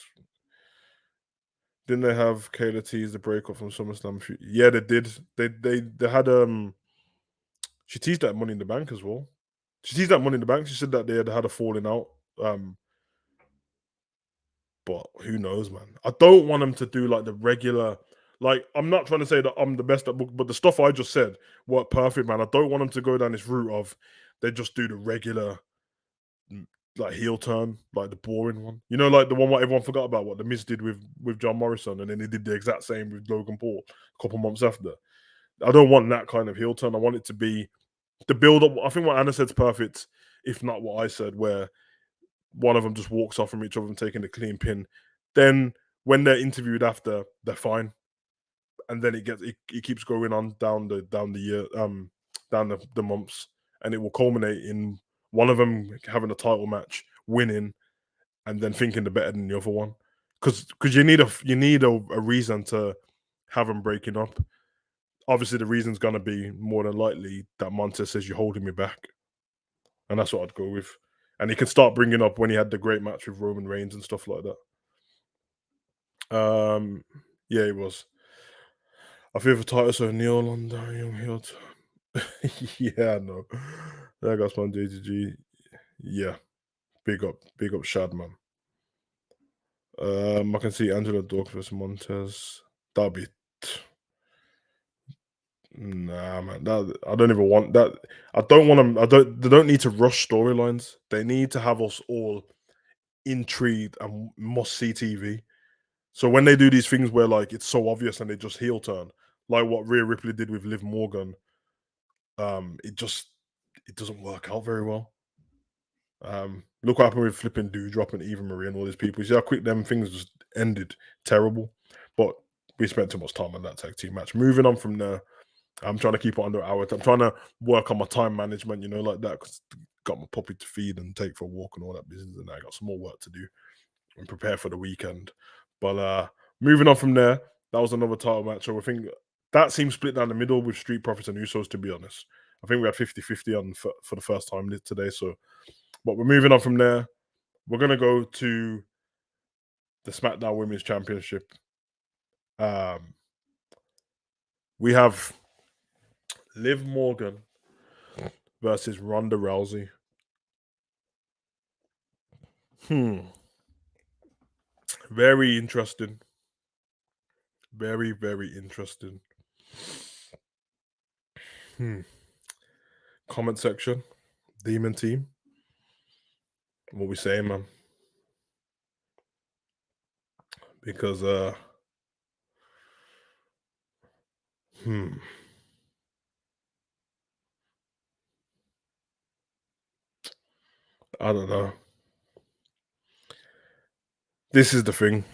Didn't they have Kayla tease the breakup from SummerSlam? Yeah, they did. They had She teased that Money in the Bank as well. She teased that Money in the Bank. She said that they had a falling out. But who knows, man? I don't want them to do like the regular. Like, I'm not trying to say that I'm the best at book, but the stuff I just said worked perfect, man. I don't want them to go down this route of they just do the regular like heel turn, like the boring one. You know, like the one what everyone forgot about, what the Miz did with John Morrison, and then they did the exact same with Logan Paul a couple months after. I don't want that kind of heel turn. I want it to be the build up. I think what Anna said's perfect, if not what I said, where one of them just walks off from each other and taking a clean pin. Then when they're interviewed after, they're fine, and then it keeps going on down the year down the months, and it will culminate in one of them having a title match, winning, and then thinking they're better than the other one, because you need a reason to have them breaking up. Obviously, the reason's gonna be more than likely that Montez says you're holding me back, and that's what I'd go with. And he can start bringing up when he had the great match with Roman Reigns and stuff like that. Yeah, it was. I feel for Titus O'Neil on Young Hill. Yeah, I know. That guy's from JTG. Yeah, big up Shad, man. I can see Angela Dawkins versus Montez. That'll be nah, man. I don't even want that. I don't want them. I don't. They don't need to rush storylines. They need to have us all intrigued and must see TV. So when they do these things where like it's so obvious and they just heel turn, like what Rhea Ripley did with Liv Morgan, it doesn't work out very well. Look what happened with flipping Doudrop and Eva Marie and all these people. You see how quick them things just ended. Terrible. But we spent too much time on that tag team match. Moving on from there, I'm trying to keep it under an hour. I'm trying to work on my time management, like that, because got my puppy to feed and take for a walk and all that business, and I got some more work to do and prepare for the weekend. But moving on from there, that was another title match. So I think that seemed split down the middle with Street Profits and Usos, to be honest. I think we had 50-50 on for the first time today. So, but we're moving on from there. We're going to go to the SmackDown Women's Championship. We have Liv Morgan versus Ronda Rousey. Very interesting. Very, very interesting. Comment section. Demon team. What we saying, man? Because I don't know. This is the thing.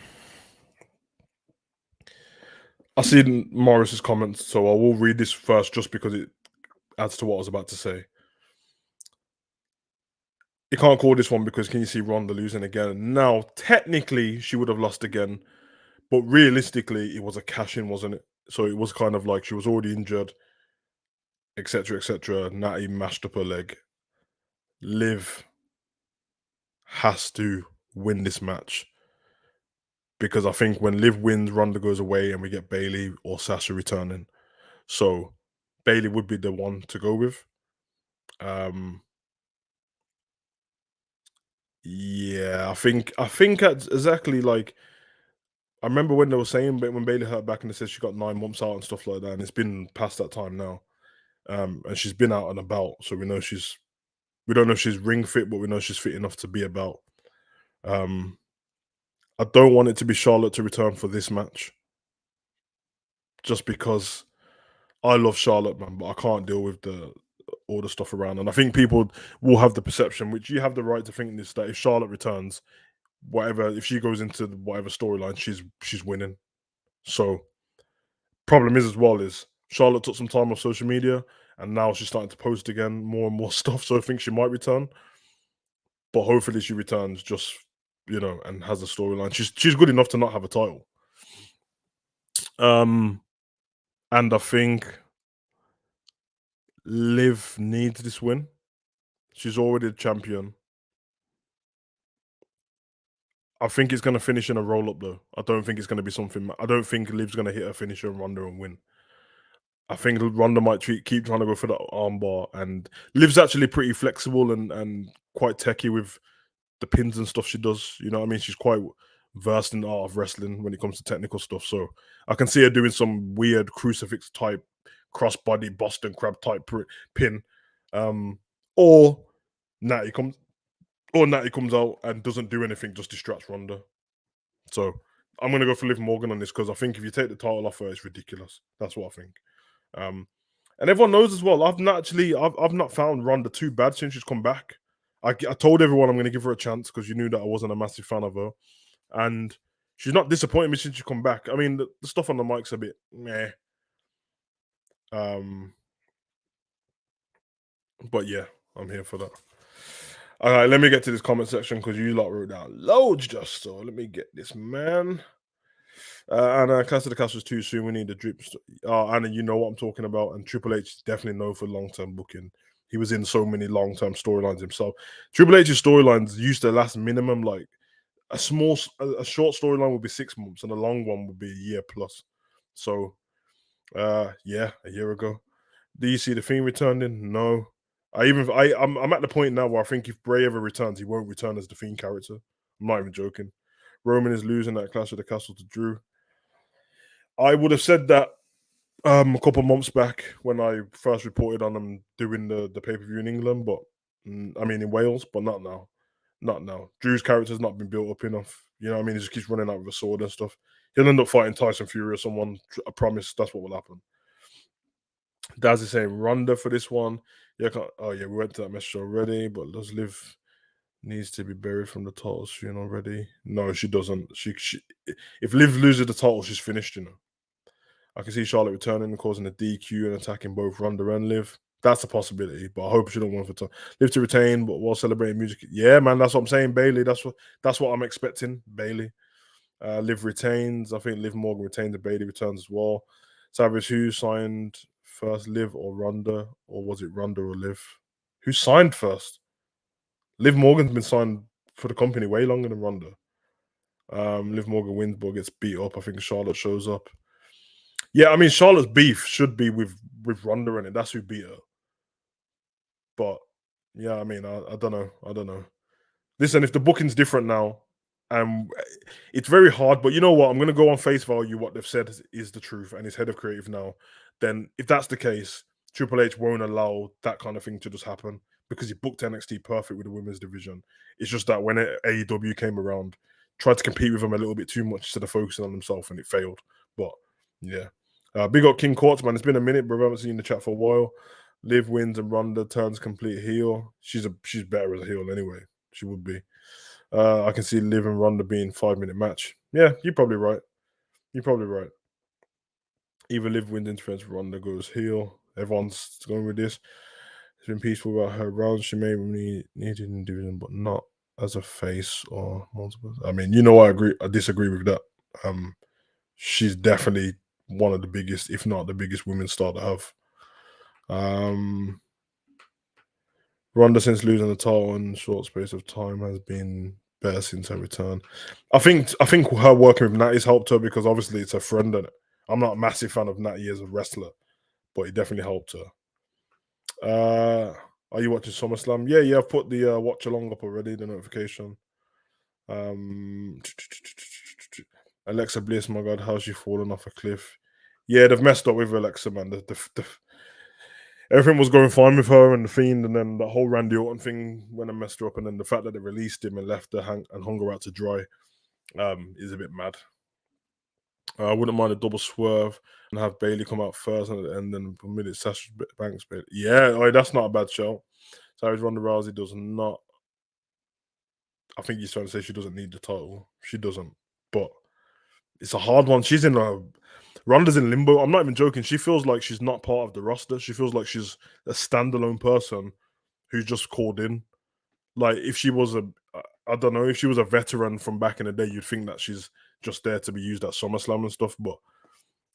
I seen Morris's comments, so I will read this first just because it adds to what I was about to say. You can't call this one because can you see Ronda losing again? Now, technically, she would have lost again, but realistically, it was a cash-in, wasn't it? So it was kind of like she was already injured, etc., etc. Natty mashed up her leg. Liv has to win this match because I think when Liv wins, Ronda goes away and we get Bayley or Sasha returning. So Bayley would be the one to go with. Yeah, I think that's exactly like I remember when they were saying, but when Bayley hurt back and they said she got 9 months out and stuff like that, and it's been past that time now. And she's been out and about, so we don't know if she's ring fit, but we know she's fit enough to be about. I don't want it to be Charlotte to return for this match, just because I love Charlotte, man, but I can't deal with all the stuff around. And I think people will have the perception, which you have the right to think this, that if Charlotte returns, if she goes into whatever storyline, she's winning. So problem is as well is Charlotte took some time off social media and now she's starting to post again more and more stuff. So I think she might return, but hopefully she returns just and has a storyline. She's good enough to not have a title. And I think Liv needs this win. She's already a champion. I think it's going to finish in a roll up though. I don't think it's going to be something. I don't think Liv's going to hit her finisher and Ronda and win. I think Ronda might keep trying to go for the armbar, and Liv's actually pretty flexible and quite techy with the pins and stuff she does. You know what I mean? She's quite versed in the art of wrestling when it comes to technical stuff. So I can see her doing some weird crucifix type, crossbody Boston Crab type pin, or Natty comes out and doesn't do anything, just distracts Ronda. So I'm gonna go for Liv Morgan on this because I think if you take the title off her, it's ridiculous. That's what I think. And everyone knows as well. I've not found Ronda too bad since she's come back. I told everyone I'm going to give her a chance because you knew that I wasn't a massive fan of her, and she's not disappointed me since she's come back. I mean, the stuff on the mic's a bit meh. But yeah, I'm here for that. All right, let me get to this comment section because you lot wrote down loads just so. Let me get this, man. Clash of the Castles too soon. We need the drip. Anna, you know what I'm talking about. And Triple H is definitely known for long-term booking. He was in so many long-term storylines himself. Triple H's storylines used to last minimum like a short storyline would be 6 months, and a long one would be a year plus. So, yeah, a year ago. Do you see the Fiend returning? No. I'm at the point now where I think if Bray ever returns, he won't return as the Fiend character. I'm not even joking. Roman is losing that Clash of the Castle to Drew. I would have said that a couple months back when I first reported on them doing the pay-per-view in England, but I mean in Wales, but not now. Not now. Drew's character's not been built up enough. You know what I mean? He just keeps running out with a sword and stuff. He'll end up fighting Tyson Fury or someone. I promise that's what will happen. Daz is saying Ronda for this one. Yeah, oh yeah, we went to that message already, but does Liv needs to be buried from the title scene already? No, she doesn't. She if Liv loses the title, she's finished, you know. I can see Charlotte returning and causing a DQ and attacking both Ronda and Liv. That's a possibility, but I hope she don't want for Liv to retain, but while celebrating music. Yeah, man, that's what I'm saying. Bailey, that's what I'm expecting. Bailey. Liv retains. I think Liv Morgan retains and Bailey returns as well. Savage, who signed first, Liv or Ronda? Or was it Ronda or Liv? Who signed first? Liv Morgan's been signed for the company way longer than Ronda. Liv Morgan wins but gets beat up. I think Charlotte shows up. Yeah, I mean Charlotte's beef should be with Ronda in it. That's who beat her. But yeah, I mean, I don't know. I don't know. Listen, if the booking's different now, it's very hard. But you know what? I'm going to go on face value. What they've said is the truth, and he's head of creative now. Then, if that's the case, Triple H won't allow that kind of thing to just happen because he booked NXT perfect with the women's division. It's just that when AEW came around, tried to compete with him a little bit too much instead of focusing on himself, and it failed. But yeah, big up King Courts, man. It's been a minute, bro. I haven't seen you in the chat for a while. Liv wins and Ronda turns complete heel. She's better as a heel anyway. She would be. I can see Liv and Ronda being 5-minute match. Yeah, you're probably right. You're probably right. Either Liv wins interference, Ronda goes heel. Everyone's going with this. It's been peaceful about her rounds. She may be needed in division, but not as a face or multiple. I mean, you know, I disagree with that. She's definitely one of the biggest, if not the biggest, women's star to have. Ronda, since losing the title in a short space of time, has been better since her return. I think her working with Natty's helped her because obviously it's her friend. And I'm not a massive fan of Natty as a wrestler, but it definitely helped her. Are you watching SummerSlam? Yeah. I've put the watch along up already. The notification. Alexa Bliss, my God, how's she fallen off a cliff? Yeah, they've messed up with Alexa, man. Everything was going fine with her and the Fiend, and then the whole Randy Orton thing when I messed her up, and then the fact that they released him and left her and hung her out to dry is a bit mad. I wouldn't mind a double swerve and have Bailey come out first and then permit it Sasha Banks. Yeah, that's not a bad show. Savage Ronda Rousey does not. I think he's trying to say she doesn't need the title. She doesn't, but it's a hard one. Ronda's in limbo. I'm not even joking. She feels like she's not part of the roster. She feels like she's a standalone person who's just called in. Like if she was I don't know, if she was a veteran from back in the day, you'd think that she's just there to be used at SummerSlam and stuff. But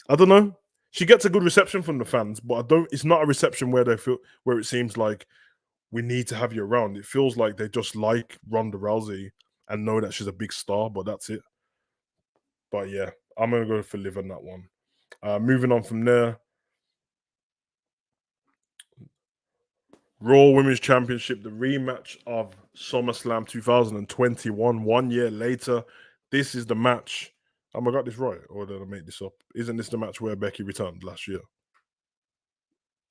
I don't know. She gets a good reception from the fans, but it's not a reception where it seems like we need to have you around. It feels like they just like Ronda Rousey and know that she's a big star, but that's it. But yeah, I'm gonna go for Liv on that one. Moving on from there, Raw Women's Championship, the rematch of SummerSlam 2021, 1 year later. This is the match. I got this right, or did I make this up? Isn't this the match where Becky returned last year?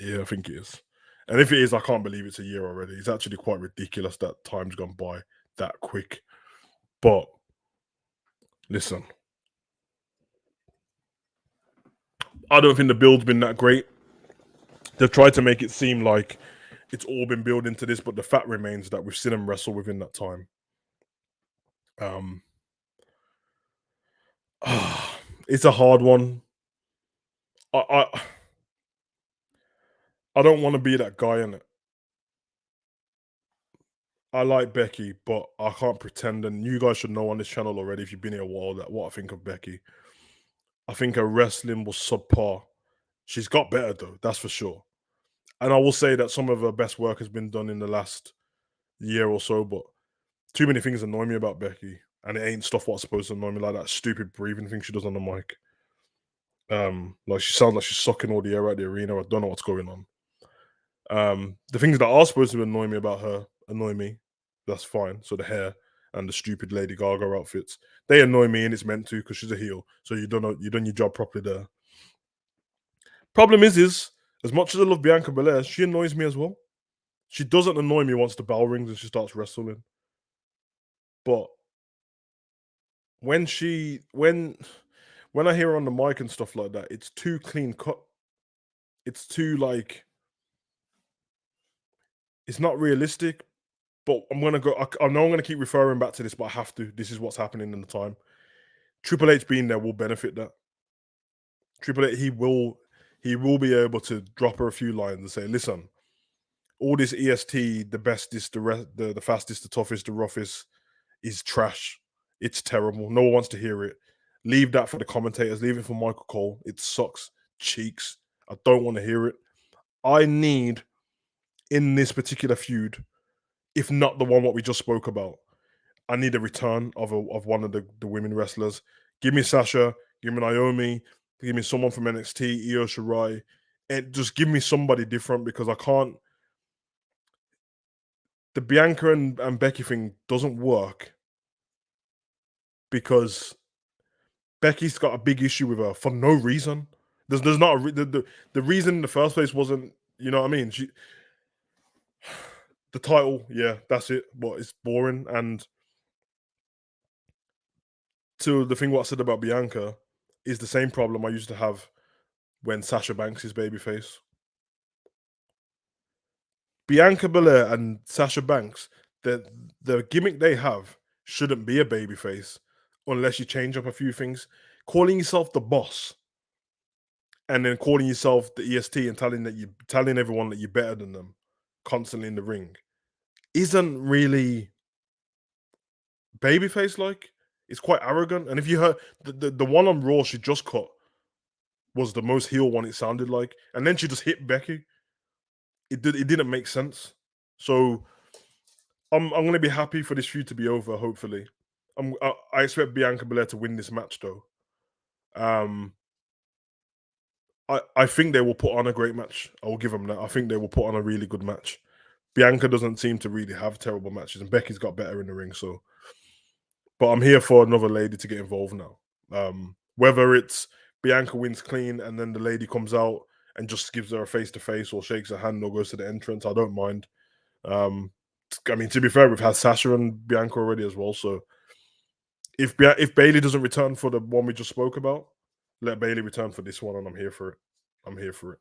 Yeah, I think it is. And if it is, I can't believe it's a year already. It's actually quite ridiculous that time's gone by that quick. But listen, I don't think the build's been that great. They've tried to make it seem like it's all been built into this, but the fact remains that we've seen them wrestle within that time. Um, it's a hard one. I I don't want to be that guy in it. I like Becky, but I can't pretend. And you guys should know on this channel already, if you've been here a while, that what I think of Becky. I think her wrestling was subpar. She's got better though, that's for sure. And I will say that some of her best work has been done in the last year or so. But too many things annoy me about Becky, and it ain't stuff what's supposed to annoy me, like that stupid breathing thing she does on the mic. Like she sounds like she's sucking all the air out of the arena. I don't know what's going on. The things that are supposed to annoy me about her annoy me. That's fine. So the hair and the stupid Lady Gaga outfits, they annoy me, and it's meant to because she's a heel. So you don't know you done your job properly there. Problem is as much as I love Bianca Belair, she annoys me as well. She doesn't annoy me once the bell rings and she starts wrestling. But when when I hear her on the mic and stuff like that, it's too clean cut. it's too like it's not realistic. But I'm gonna go. I know I'm gonna keep referring back to this, but I have to. This is what's happening in the time. Triple H being there will benefit that. Triple H, he will be able to drop her a few lines and say, "Listen, all this EST, the bestest, the fastest, the toughest, the roughest, is trash. It's terrible. No one wants to hear it. Leave that for the commentators. Leave it for Michael Cole. It sucks cheeks. I don't want to hear it. I need in this particular feud, if not the one what we just spoke about, I need a return of one of the women wrestlers. Give me Sasha, give me Naomi, give me someone from NXT, Io Shirai, and just give me somebody different because I can't. The Bianca and Becky thing doesn't work because Becky's got a big issue with her for no reason. There's not the reason in the first place wasn't, you know what I mean? The title, yeah, that's it. But it's boring. And to the thing what I said about Bianca is the same problem I used to have when Sasha Banks is babyface. Bianca Belair and Sasha Banks, the gimmick they have shouldn't be a babyface unless you change up a few things. Calling yourself the boss and then calling yourself the EST and telling everyone that you're better than them constantly in the ring isn't really babyface like. It's quite arrogant. And if you heard the one on Raw she just cut was the most heel one it sounded like, and then she just hit Becky. It didn't make sense. So I'm gonna be happy for this feud to be over. Hopefully, I expect Bianca Belair to win this match though. Um, I think they will put on a great match. I will give them that. I think they will put on a really good match. Bianca doesn't seem to really have terrible matches, and Becky's got better in the ring. So, but I'm here for another lady to get involved now. Whether it's Bianca wins clean and then the lady comes out and just gives her a face to face or shakes her hand or goes to the entrance, I don't mind. I mean, to be fair, we've had Sasha and Bianca already as well. So if Bailey doesn't return for the one we just spoke about, let Bailey return for this one, and I'm here for it. I'm here for it.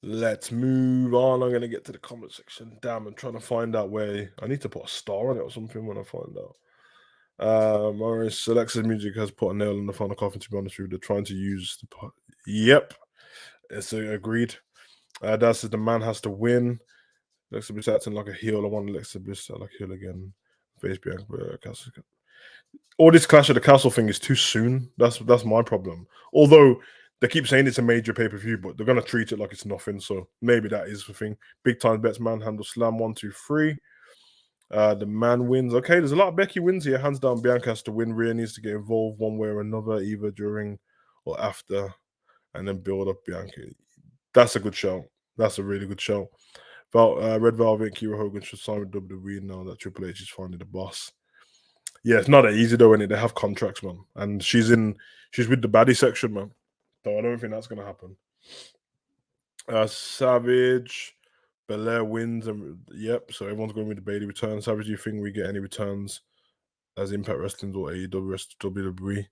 Let's move on. I'm gonna get to the comment section. Damn, I'm trying to find out where I need to put a star on it or something when I find out. Morris Alexa's music has put a nail in the final coffin. To be honest with you, they're trying to use the. Yep, it's agreed. That says the man has to win. Alexa Bliss acting like a heel. I want Alexa Bliss to act like a heel again. Face Bianca Castle. All this Clash of the Castle thing is too soon. That's my problem. Although they keep saying it's a major pay-per-view, but they're gonna treat it like it's nothing. So maybe that is the thing. Big time bets, man. Handle slam 1, 2, 3. The man wins. Okay, there's a lot of Becky wins here. Hands down, Bianca has to win. Rhea needs to get involved one way or another, either during or after, and then build up Bianca. That's a good show. That's a really good show. Red Velvet and Kira Hogan should sign with WWE now that Triple H is finally the boss. Yeah, it's not that easy though, and they have contracts, man. And she's with the baddie section, man. So I don't think that's gonna happen. Savage, Belair wins, and yep. So everyone's going with the Bailey return. Savage, do you think we get any returns as Impact Wrestling or AEW to WWE?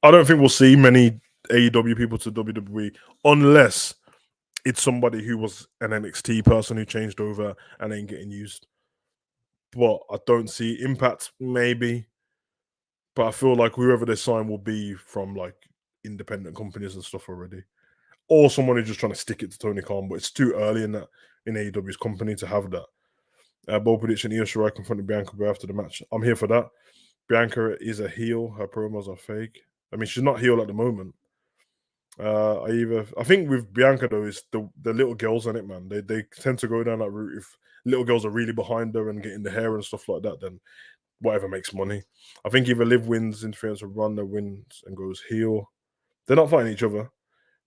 I don't think we'll see many AEW people to WWE unless it's somebody who was an NXT person who changed over and ain't getting used. But I don't see Impact, maybe. But I feel like whoever they sign will be from like independent companies and stuff already. Or someone who's just trying to stick it to Tony Khan, but it's too early in AEW's company to have that. Bold prediction: Io Shirai confronted Bianca after the match. I'm here for that. Bianca is a heel. Her promos are fake. I mean, she's not heel at the moment. I think with Bianca though, is the little girls on it, man. They tend to go down that route. If little girls are really behind her and getting the hair and stuff like that, then whatever makes money. I think either Liv wins interference with Ronda wins and goes heel. They're not fighting each other.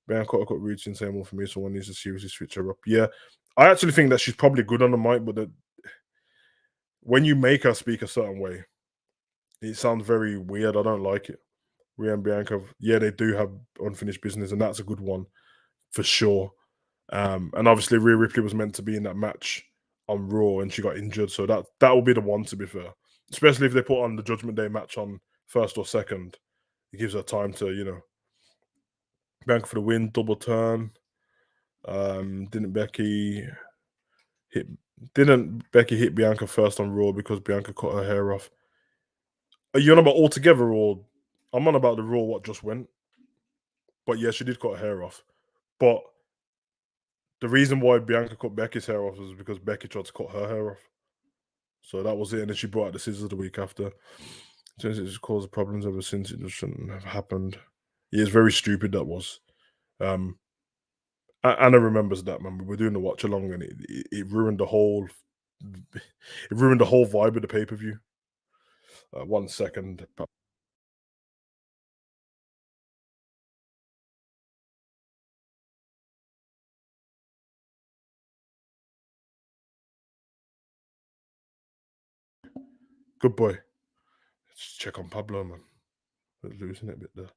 Bianca got roots in same one for me, so one needs to seriously switch her up. Yeah, I actually think that she's probably good on the mic, but when you make her speak a certain way, it sounds very weird. I don't like it. Rhea and Bianca, yeah, they do have unfinished business, and that's a good one for sure. And obviously, Rhea Ripley was meant to be in that match on Raw, and she got injured, so that will be the one, to be fair. Especially if they put on the Judgment Day match on first or second, it gives her time to Bianca for the win, double turn. Didn't Becky hit Bianca first on Raw because Bianca cut her hair off? Are you on about altogether, or I'm on about the Raw what just went? But yeah, she did cut her hair off. But the reason why Bianca cut Becky's hair off was because Becky tried to cut her hair off. So that was it. And then she brought out the scissors the week after. Since it just caused problems ever since, it just shouldn't have happened. Yeah, it's very stupid, that was. Um Anna remembers that, man. We were doing the watch along and it ruined the whole vibe of the pay-per-view. 1 second. Good boy. Let's check on Pablo, man. We're losing it a bit there.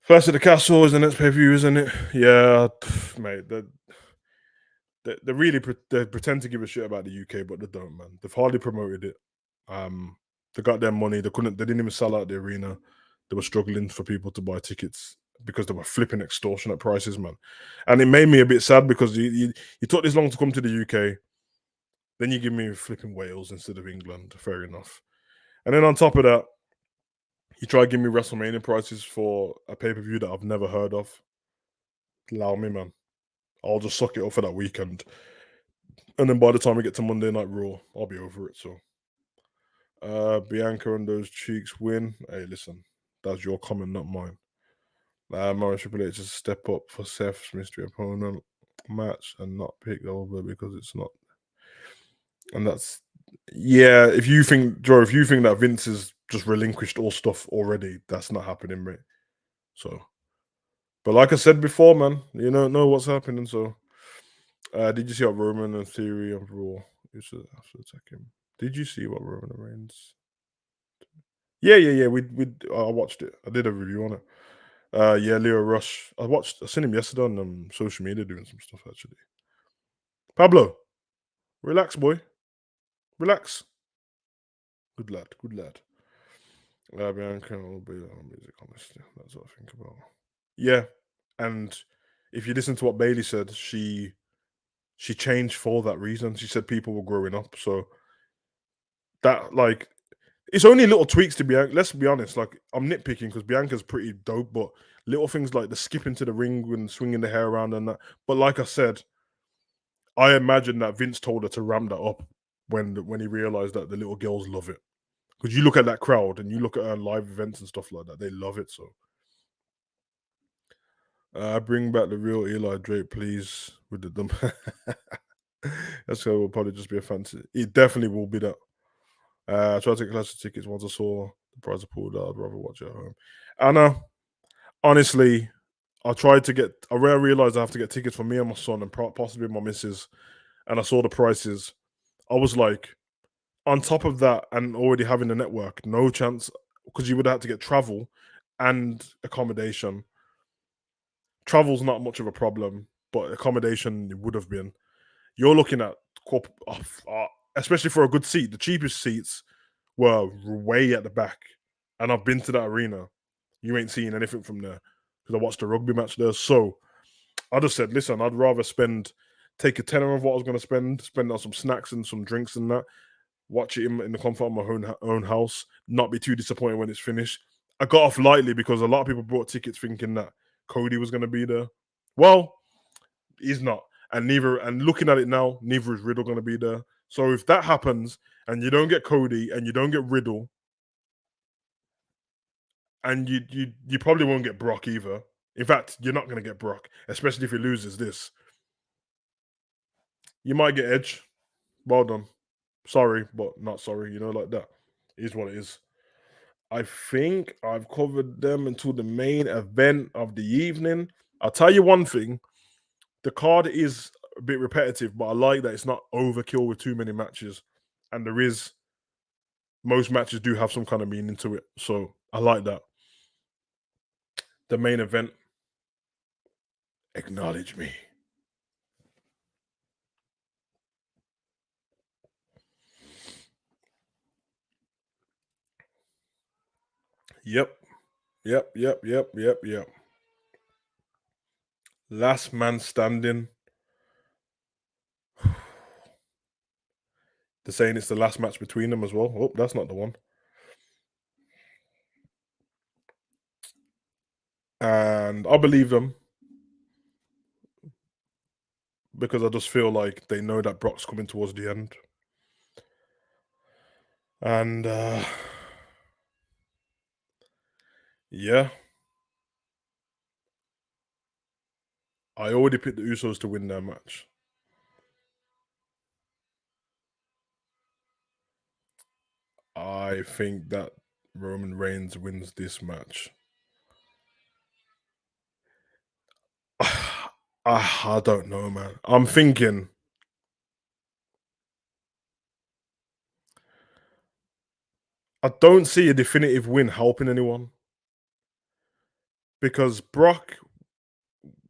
First at the Castle is the next pay-per-view, isn't it? Yeah, mate. They really they pretend to give a shit about the UK, but they don't, man. They've hardly promoted it. They got their money. They didn't even sell out the arena. They were struggling for people to buy tickets because they were flipping extortionate prices, man. And it made me a bit sad because you took this long to come to the UK, then you give me flipping Wales instead of England. Fair enough. And then on top of that, you try to give me WrestleMania prices for a pay per view that I've never heard of. Allow me, man. I'll just suck it up for that weekend. And then by the time we get to Monday Night Raw, I'll be over it. So, Bianca and those cheeks win. Hey, listen, that's your comment, not mine. Morris Triple H just step up for Seth's mystery opponent match and not pick over because it's not. And that's yeah. If you think, Joe, if you think that Vince has just relinquished all stuff already, that's not happening, mate. So, but like I said before, man, you know what's happening. So, did you see what Roman and Theory of Raw used to have to attack him? Did you see what Roman Reigns? Yeah. I watched it. I did a review on it. Yeah, Leo Rush. I seen him yesterday on social media doing some stuff actually. Pablo, relax, boy. Relax. Good lad. Good lad. Bianca will be on music, honestly. That's what I think about. Yeah. And if you listen to what Bailey said, she changed for that reason. She said people were growing up. So that like it's only little tweaks to Bianca. Let's be honest. Like I'm nitpicking because Bianca's pretty dope, but little things like the skipping to the ring and swinging the hair around and that. But like I said, I imagine that Vince told her to ramp that up when he realized that the little girls love it. Because you look at that crowd and you look at live events and stuff like that, they love it. So, bring back the real Eli Drake, please. With the dumb. That's will probably just be a fancy. It definitely will be that. I tried to get classic tickets once I saw the price of pulled out. I'd rather watch it at home. Anna, honestly, I tried to get. I realized I have to get tickets for me and my son and possibly my missus. And I saw the prices. I was like, on top of that, and already having a network, no chance because you would have to get travel and accommodation. Travel's not much of a problem, but accommodation would have been. You're looking at especially for a good seat. The cheapest seats were way at the back, and I've been to that arena. You ain't seeing anything from there because I watched a rugby match there. So I just said, listen, I'd rather take a tenner of what I was going to spend on some snacks and some drinks and that, watch it in the comfort of my own house, not be too disappointed when it's finished. I got off lightly because a lot of people bought tickets thinking that Cody was going to be there. Well, he's not, and neither. And looking at it now, neither is Riddle going to be there. So if that happens, and you don't get Cody, and you don't get Riddle, and you probably won't get Brock either. In fact, you're not going to get Brock, especially if he loses this. You might get Edge. Well done. Sorry, but not sorry. You know, like that is what it is. I think I've covered them until the main event of the evening. I'll tell you one thing: the card is a bit repetitive, but I like that it's not overkill with too many matches, and most matches do have some kind of meaning to it. So I like that. The main event, acknowledge me. Yep. Yep. Last man standing. They're saying it's the last match between them as well. Oh, that's not the one. And I believe them because I just feel like they know that Brock's coming towards the end. And yeah, I already picked the Usos to win their match. I think that Roman Reigns wins this match. I don't know, man. I'm thinking. I don't see a definitive win helping anyone because Brock,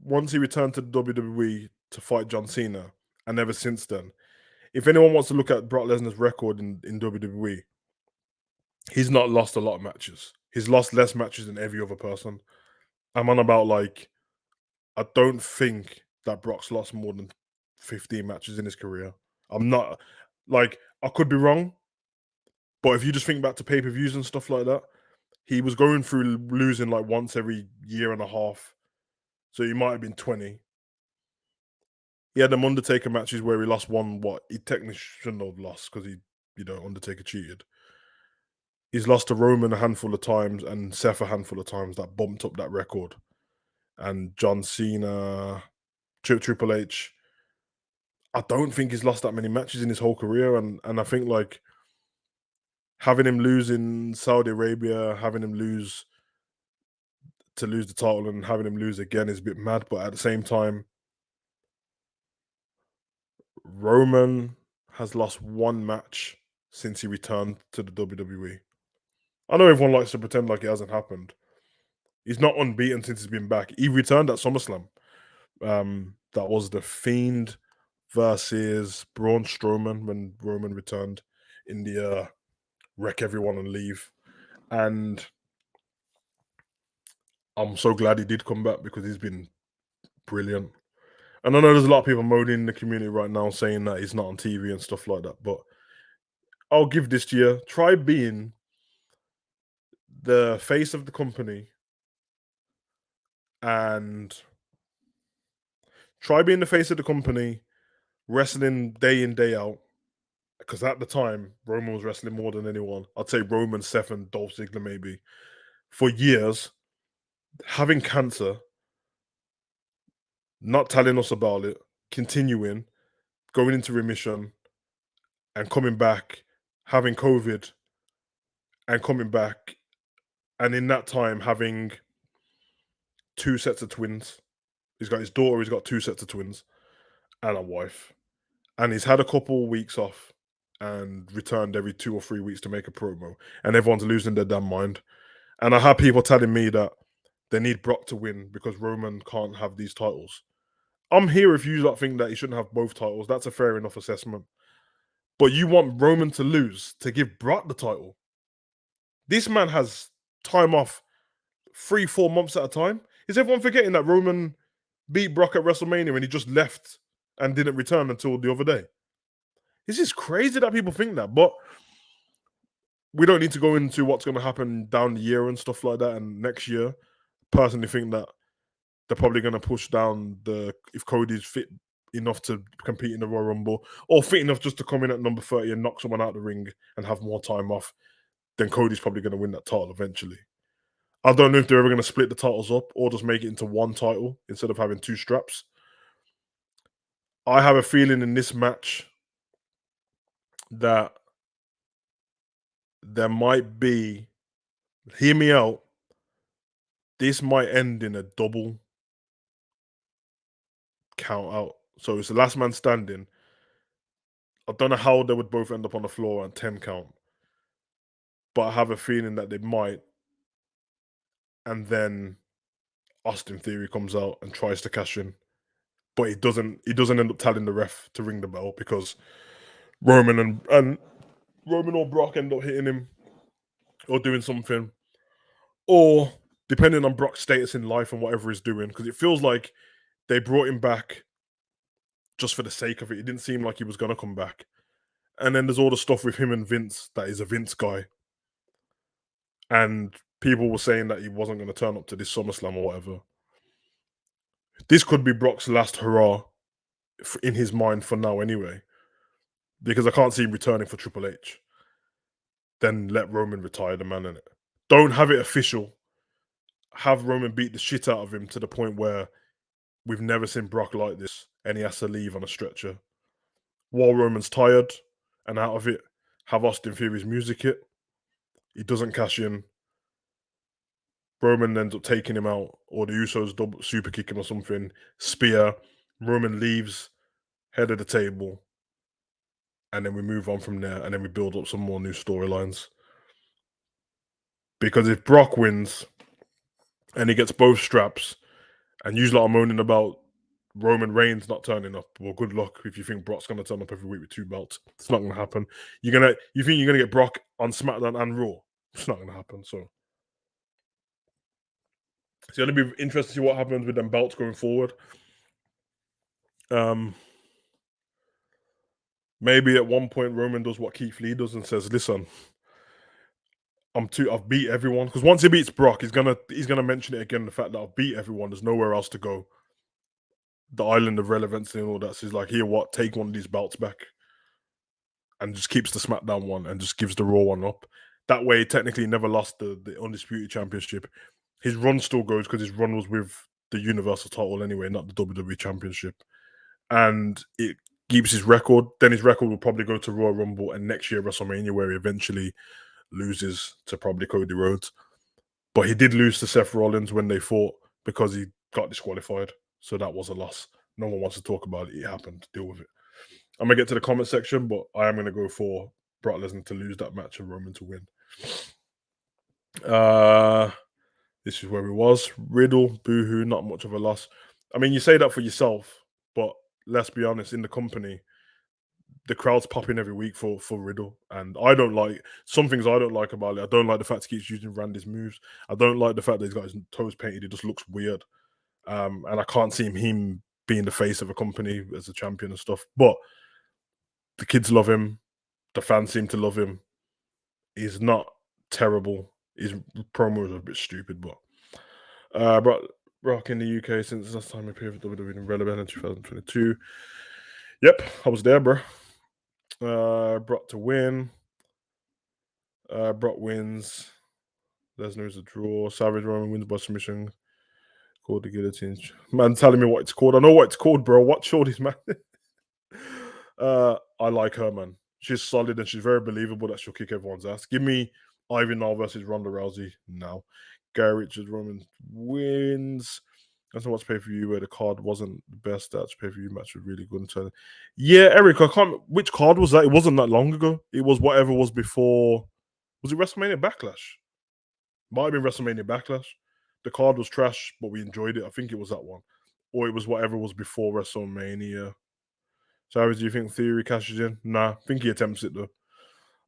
once he returned to the WWE to fight John Cena, and ever since then, if anyone wants to look at Brock Lesnar's record in WWE, he's not lost a lot of matches. He's lost less matches than every other person. I'm on about like, I don't think that Brock's lost more than 15 matches in his career. I'm not like, I could be wrong, but if you just think back to pay-per-views and stuff like that, he was going through losing like once every year and a half. So he might have been 20. He had them Undertaker matches where he lost one, what he technically shouldn't have lost because Undertaker cheated. He's lost to Roman a handful of times and Seth a handful of times that bumped up that record. And John Cena, Triple H, I don't think he's lost that many matches in his whole career. And I think like having him lose in Saudi Arabia, having him lose the title and having him lose again is a bit mad. But at the same time, Roman has lost one match since he returned to the WWE. I know everyone likes to pretend like it hasn't happened. He's not unbeaten since he's been back. He returned at SummerSlam. That was The Fiend versus Braun Strowman when Roman returned in the wreck everyone and leave. And I'm so glad he did come back because he's been brilliant. And I know there's a lot of people moaning in the community right now saying that he's not on TV and stuff like that. But I'll give this to you. Try being the face of the company and try being the face of the company, wrestling day in, day out. Because at the time, Roman was wrestling more than anyone. I'd say Roman, Seth, and Dolph Ziggler maybe. For years, having cancer, not telling us about it, continuing, going into remission, and coming back, having COVID, and coming back, and in that time having 2 sets of twins. He's got his daughter, he's got 2 sets of twins, and a wife. And he's had a couple weeks off and returned every 2 or 3 weeks to make a promo, and everyone's losing their damn mind. And I have people telling me that they need Brock to win because Roman can't have these titles. I'm here if you think that he shouldn't have both titles. That's a fair enough assessment. But you want Roman to lose to give Brock the title. This man has time off 3-4 months at a time. Is everyone forgetting that Roman beat Brock at WrestleMania and he just left and didn't return until the other day? This is crazy that people think that, but we don't need to go into what's going to happen down the year and stuff like that. And next year, personally think that they're probably going to push down if Cody's fit enough to compete in the Royal Rumble or fit enough just to come in at number 30 and knock someone out of the ring and have more time off, then Cody's probably going to win that title eventually. I don't know if they're ever going to split the titles up or just make it into one title instead of having 2 straps. I have a feeling in this match that there might be, hear me out, this might end in a double count out. So it's the last man standing. I don't know how they would both end up on the floor and 10 count, but I have a feeling that they might. And then Austin Theory comes out and tries to cash in, but he doesn't. He doesn't end up telling the ref to ring the bell because Roman and Roman or Brock end up hitting him or doing something, or depending on Brock's status in life and whatever he's doing, because it feels like they brought him back just for the sake of it. It didn't seem like he was gonna come back. And then there's all the stuff with him and Vince that is a Vince guy. And people were saying that he wasn't going to turn up to this SummerSlam or whatever. This could be Brock's last hurrah in his mind for now anyway. Because I can't see him returning for Triple H. Then let Roman retire the man in it. Don't have it official. Have Roman beat the shit out of him to the point where we've never seen Brock like this and he has to leave on a stretcher. While Roman's tired and out of it, have Austin Theory's music hit. He doesn't cash in. Roman ends up taking him out, or the Usos double super kick him or something. Spear. Roman leaves, head of the table, and then we move on from there, and then we build up some more new storylines. Because if Brock wins and he gets both straps, and you lot are moaning about Roman Reigns not turning up, well, good luck if you think Brock's going to turn up every week with 2 belts. It's not going to happen. You think you're going to get Brock on SmackDown and Raw? It's not going to happen. So it's going to be interesting to see what happens with them belts going forward. Maybe at one point Roman does what Keith Lee does and says, "Listen, I've beat everyone." Because once he beats Brock, he's gonna mention it again. The fact that I've beat everyone, there's nowhere else to go. The island of relevance and all that. So he's like, "Here, what? Take one of these belts back," and just keeps the SmackDown one and just gives the Raw one up. That way, technically, he never lost the Undisputed Championship. His run still goes because his run was with the Universal title anyway, not the WWE Championship, and it keeps his record. Then his record will probably go to Royal Rumble and next year WrestleMania, where he eventually loses to probably Cody Rhodes. But he did lose to Seth Rollins when they fought because he got disqualified. So that was a loss. No one wants to talk about it. It happened. Deal with it. I'm going to get to the comment section, but I am going to go for Brock Lesnar to lose that match and Roman to win. This is where he was. Riddle, boohoo, not much of a loss. I mean, you say that for yourself, but let's be honest, in the company, the crowd's popping every week for Riddle. And I don't like some things I don't like about it. I don't like the fact he keeps using Randy's moves. I don't like the fact that he's got his toes painted. It just looks weird. And I can't see him being the face of a company as a champion and stuff. But the kids love him. The fans seem to love him. He's not terrible. His promos are a bit stupid, but Brock in the UK since last time he appeared for WWE in Relevant in 2022. Yep, I was there, bro. Brock to win. Brock wins. Lesnar is a draw. Savage Roman wins by submission. Called the guillotine. Man telling me what it's called. I know what it's called, bro. Watch Shorty's man. I like her, man. She's solid and she's very believable that she'll kick everyone's ass. Give me Ivy Nile versus Ronda Rousey now. Gary Richards Roman wins. That's what's pay per view where the card wasn't the best. That's pay per view match was really good. Yeah, Eric, I can't. Which card was that? It wasn't that long ago. It was whatever was before. Was it WrestleMania Backlash? Might have been WrestleMania Backlash. The card was trash, but we enjoyed it. I think it was that one, or it was whatever was before WrestleMania. So, do you think Theory cashes in? Nah, I think he attempts it though.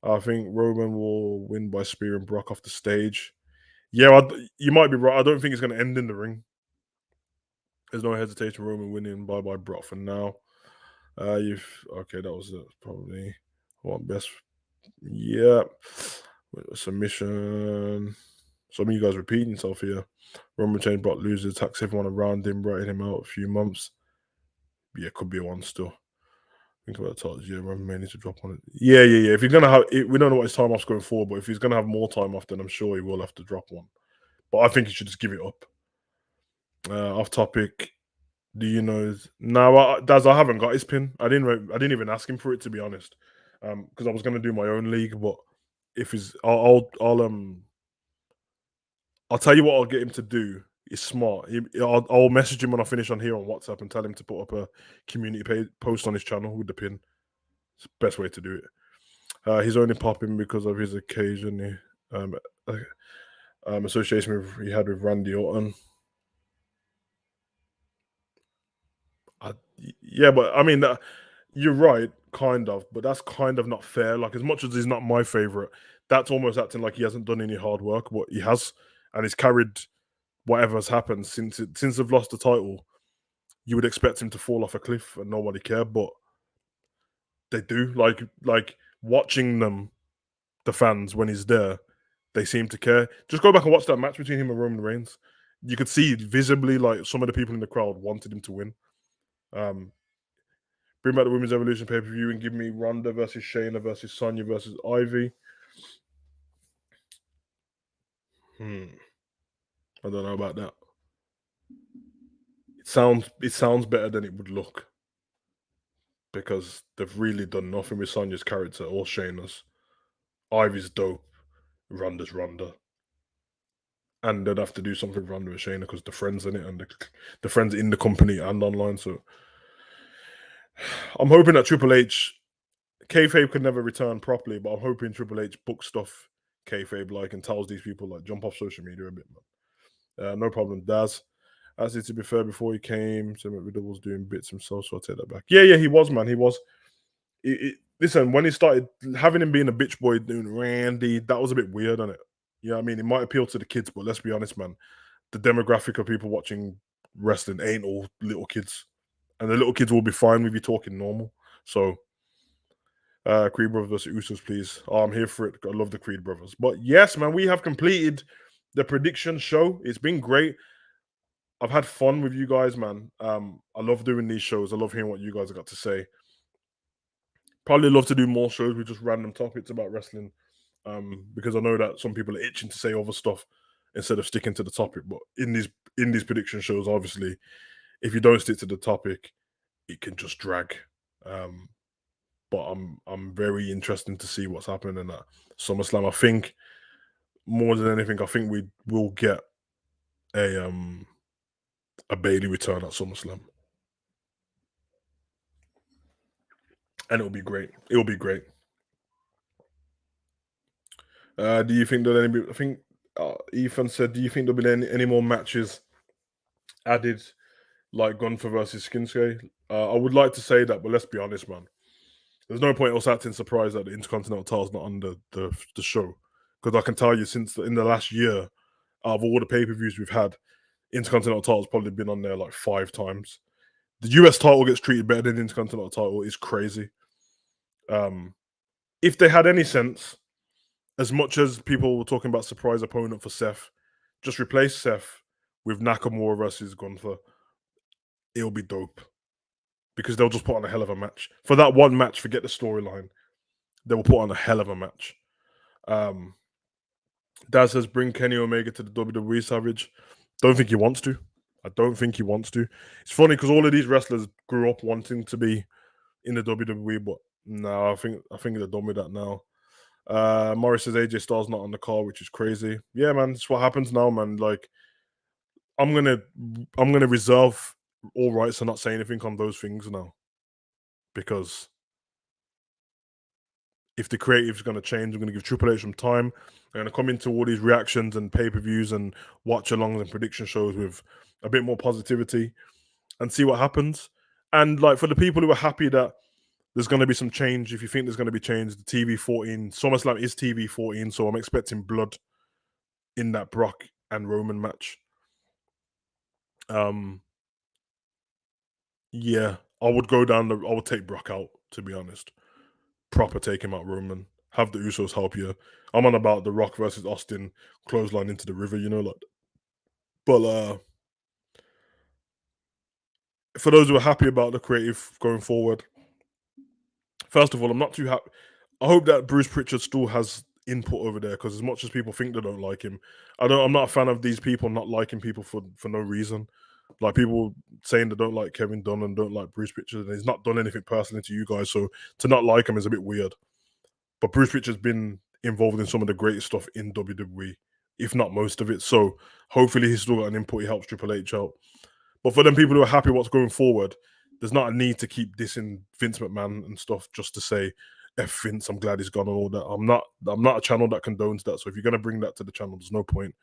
I think Roman will win by spearing Brock off the stage. Yeah, you might be right. I don't think it's going to end in the ring. There's no hesitation. Roman winning by Brock for now. Okay, that was probably one best. Yeah, submission. Some of you guys repeating yourself here. Roman change Brock loses, attacks everyone around him, writing him out a few months. Yeah, could be one still. Think about the titles. Yeah, Roman may need to drop on it. Yeah. If he's gonna have, we don't know what his time off's going forward, but if he's gonna have more time off, then I'm sure he will have to drop one. But I think he should just give it up. Off topic. Do you know? No, Daz, I haven't got his pin. I didn't even ask him for it, to be honest, because I was gonna do my own league. But if he's, I'll tell you what I'll get him to do. He's smart. I'll message him when I finish on here on WhatsApp and tell him to put up a community post on his channel with the pin. It's the best way to do it. He's only popping because of his occasion association he had with Randy Orton. Yeah, but I mean, you're right, kind of, but that's kind of not fair. Like, as much as he's not my favorite, that's almost acting like he hasn't done any hard work, but he has, and he's carried whatever has happened since they've lost the title. you would expect him to fall off a cliff and nobody care, but they do. Like watching them, the fans, when he's there, they seem to care. Just go back and watch that match between him and Roman Reigns. You could see visibly, like, some of the people in the crowd wanted him to win. Bring back the Women's Evolution pay-per-view and give me Ronda versus Shayna versus Sonya versus Ivy. I don't know about that. It sounds better than it would look, because they've really done nothing with Sonya's character or Shayna's. Ivy's dope. Ronda's Ronda. And they'd have to do something with Ronda and Shayna because the friends in it and the friends in the company and online. So I'm hoping that Triple H, kayfabe can never return properly, but I'm hoping Triple H books stuff kayfabe like and tells these people, like, jump off social media a bit, man. No problem, Daz. Actually, to be fair, before he came, so Riddle was doing bits himself, so I'll take that back. Yeah, he was, man. He was. Listen, when he started having him being a bitch boy doing Randy, that was a bit weird, on it. You know what I mean? It might appeal to the kids, but let's be honest, man. The demographic of people watching wrestling ain't all little kids. And the little kids will be fine with you talking normal. So, Creed Brothers versus Usos, please. Oh, I'm here for it. I love the Creed Brothers. But yes, man, we have completed the prediction show. It's been great. I've had fun with you guys, man. I love doing these shows. I love hearing what you guys have got to say. Probably love to do more shows with just random topics about wrestling, because I know that some people are itching to say other stuff instead of sticking to the topic. But in these prediction shows, obviously, if you don't stick to the topic, it can just drag. But I'm very interested to see what's happening in that SummerSlam. I think more than anything, I think we will get a Bayley return at SummerSlam, and it'll be great. It'll be great. Do you think that any? I think Ethan said, "Do you think there'll be any more matches added, like Gunther versus Shinsuke?" I would like to say that, but let's be honest, man. There's no point us acting surprised that the Intercontinental title's not on the show, because I can tell you, since in the last year, out of all the pay-per-views we've had, Intercontinental title's probably been on there like 5 times. The US title gets treated better than the Intercontinental title. It's crazy. If they had any sense, as much as people were talking about surprise opponent for Seth, just replace Seth with Nakamura versus Gunther. It'll be dope, because they'll just put on a hell of a match. For that one match, forget the storyline. They will put on a hell of a match. Dad says, bring Kenny Omega to the WWE, Savage. Don't think he wants to. I don't think he wants to. It's funny because all of these wrestlers grew up wanting to be in the WWE, but no, I think they're done with that now. Morris says AJ Styles not on the card, which is crazy. Yeah, man, it's what happens now, man. Like, I'm gonna reserve all rights to not say anything on those things now, because if the creative's going to change, I'm going to give Triple H some time. I'm going to come into all these reactions and pay-per-views and watch-alongs and prediction shows with a bit more positivity and see what happens. And, like, for the people who are happy that there's going to be some change, if you think there's going to be change, the TV 14, SummerSlam is TV 14, so I'm expecting blood in that Brock and Roman match. Yeah, I would take Brock out, to be honest. Proper take him out, Roman. Have the Usos help you. I'm on about the Rock versus Austin clothesline into the river, like. But for those who are happy about the creative going forward, first of all, I'm not too happy. I hope that Bruce Pritchard still has input over there, because as much as people think they don't like him, I'm not a fan of these people not liking people for no reason. Like, people saying they don't like Kevin Dunn and don't like Bruce Pritchard, and he's not done anything personally to you guys, so to not like him is a bit weird. But Bruce Pritchard's been involved in some of the greatest stuff in WWE, if not most of it. So hopefully he's still got an input. He helps Triple H out. But for them people who are happy what's going forward, there's not a need to keep dissing Vince McMahon and stuff just to say, F Vince, I'm glad he's gone and all that. I'm not a channel that condones that. So if you're going to bring that to the channel, there's no point.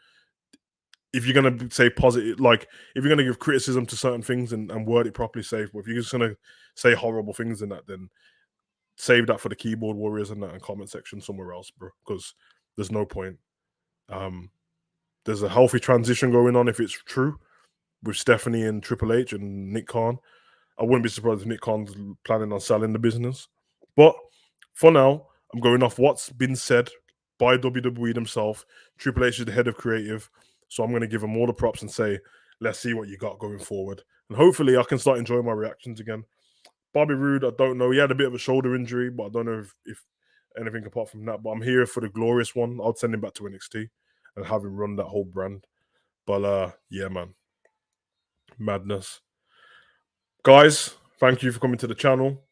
If you're going to say positive, like, if you're going to give criticism to certain things and word it properly, safe. But if you're just going to say horrible things in that, then save that for the keyboard warriors and that and comment section somewhere else, bro, because there's no point. There's a healthy transition going on if it's true, with Stephanie and Triple H and Nick Khan. I wouldn't be surprised if Nick Khan's planning on selling the business. But for now, I'm going off what's been said by WWE themselves. Triple H is the head of creative, so I'm going to give him all the props and say, let's see what you got going forward. And hopefully I can start enjoying my reactions again. Bobby Roode, I don't know. He had a bit of a shoulder injury, but I don't know if anything apart from that. But I'm here for the glorious one. I'll send him back to NXT and have him run that whole brand. But yeah, man. Madness. Guys, thank you for coming to the channel.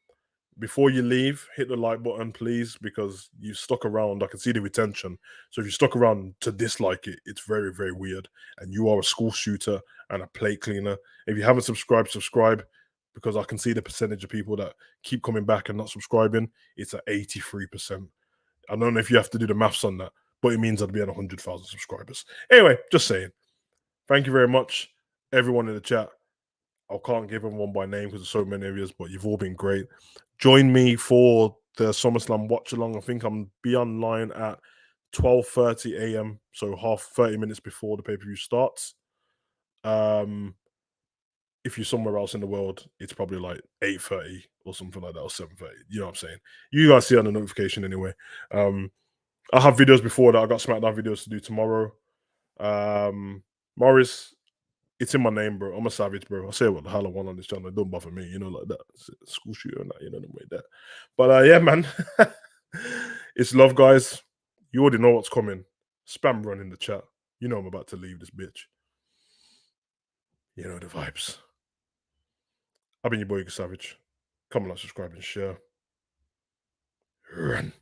Before you leave, hit the like button, please, because you stuck around. I can see the retention. So if you stuck around to dislike it, it's very, very weird. And you are a school shooter and a plate cleaner. If you haven't subscribed, subscribe, because I can see the percentage of people that keep coming back and not subscribing. It's at 83%. I don't know if you have to do the maths on that, but it means I'd be at 100,000 subscribers. Anyway, just saying. Thank you very much, everyone in the chat. I can't give everyone by name because there's so many of you, but you've all been great. Join me for the SummerSlam watch along. I think I'm be online at 12:30 a.m. So 30 minutes before the pay-per-view starts. If you're somewhere else in the world, it's probably like 8:30 or something like that, or 7:30. You know what I'm saying? You guys see on the notification anyway. I have videos before that. I got SmackDown videos to do tomorrow. Morris, it's in my name, bro. I'm a savage, bro. I say what the hell I want on this channel. Don't bother me, you know, like that. School shooter and that, you know, the way that. But yeah, man. It's love, guys. You already know what's coming. Spam run in the chat. You know I'm about to leave this bitch. You know the vibes. I've been your boy, Savage. Come on, like, subscribe, and share. Run.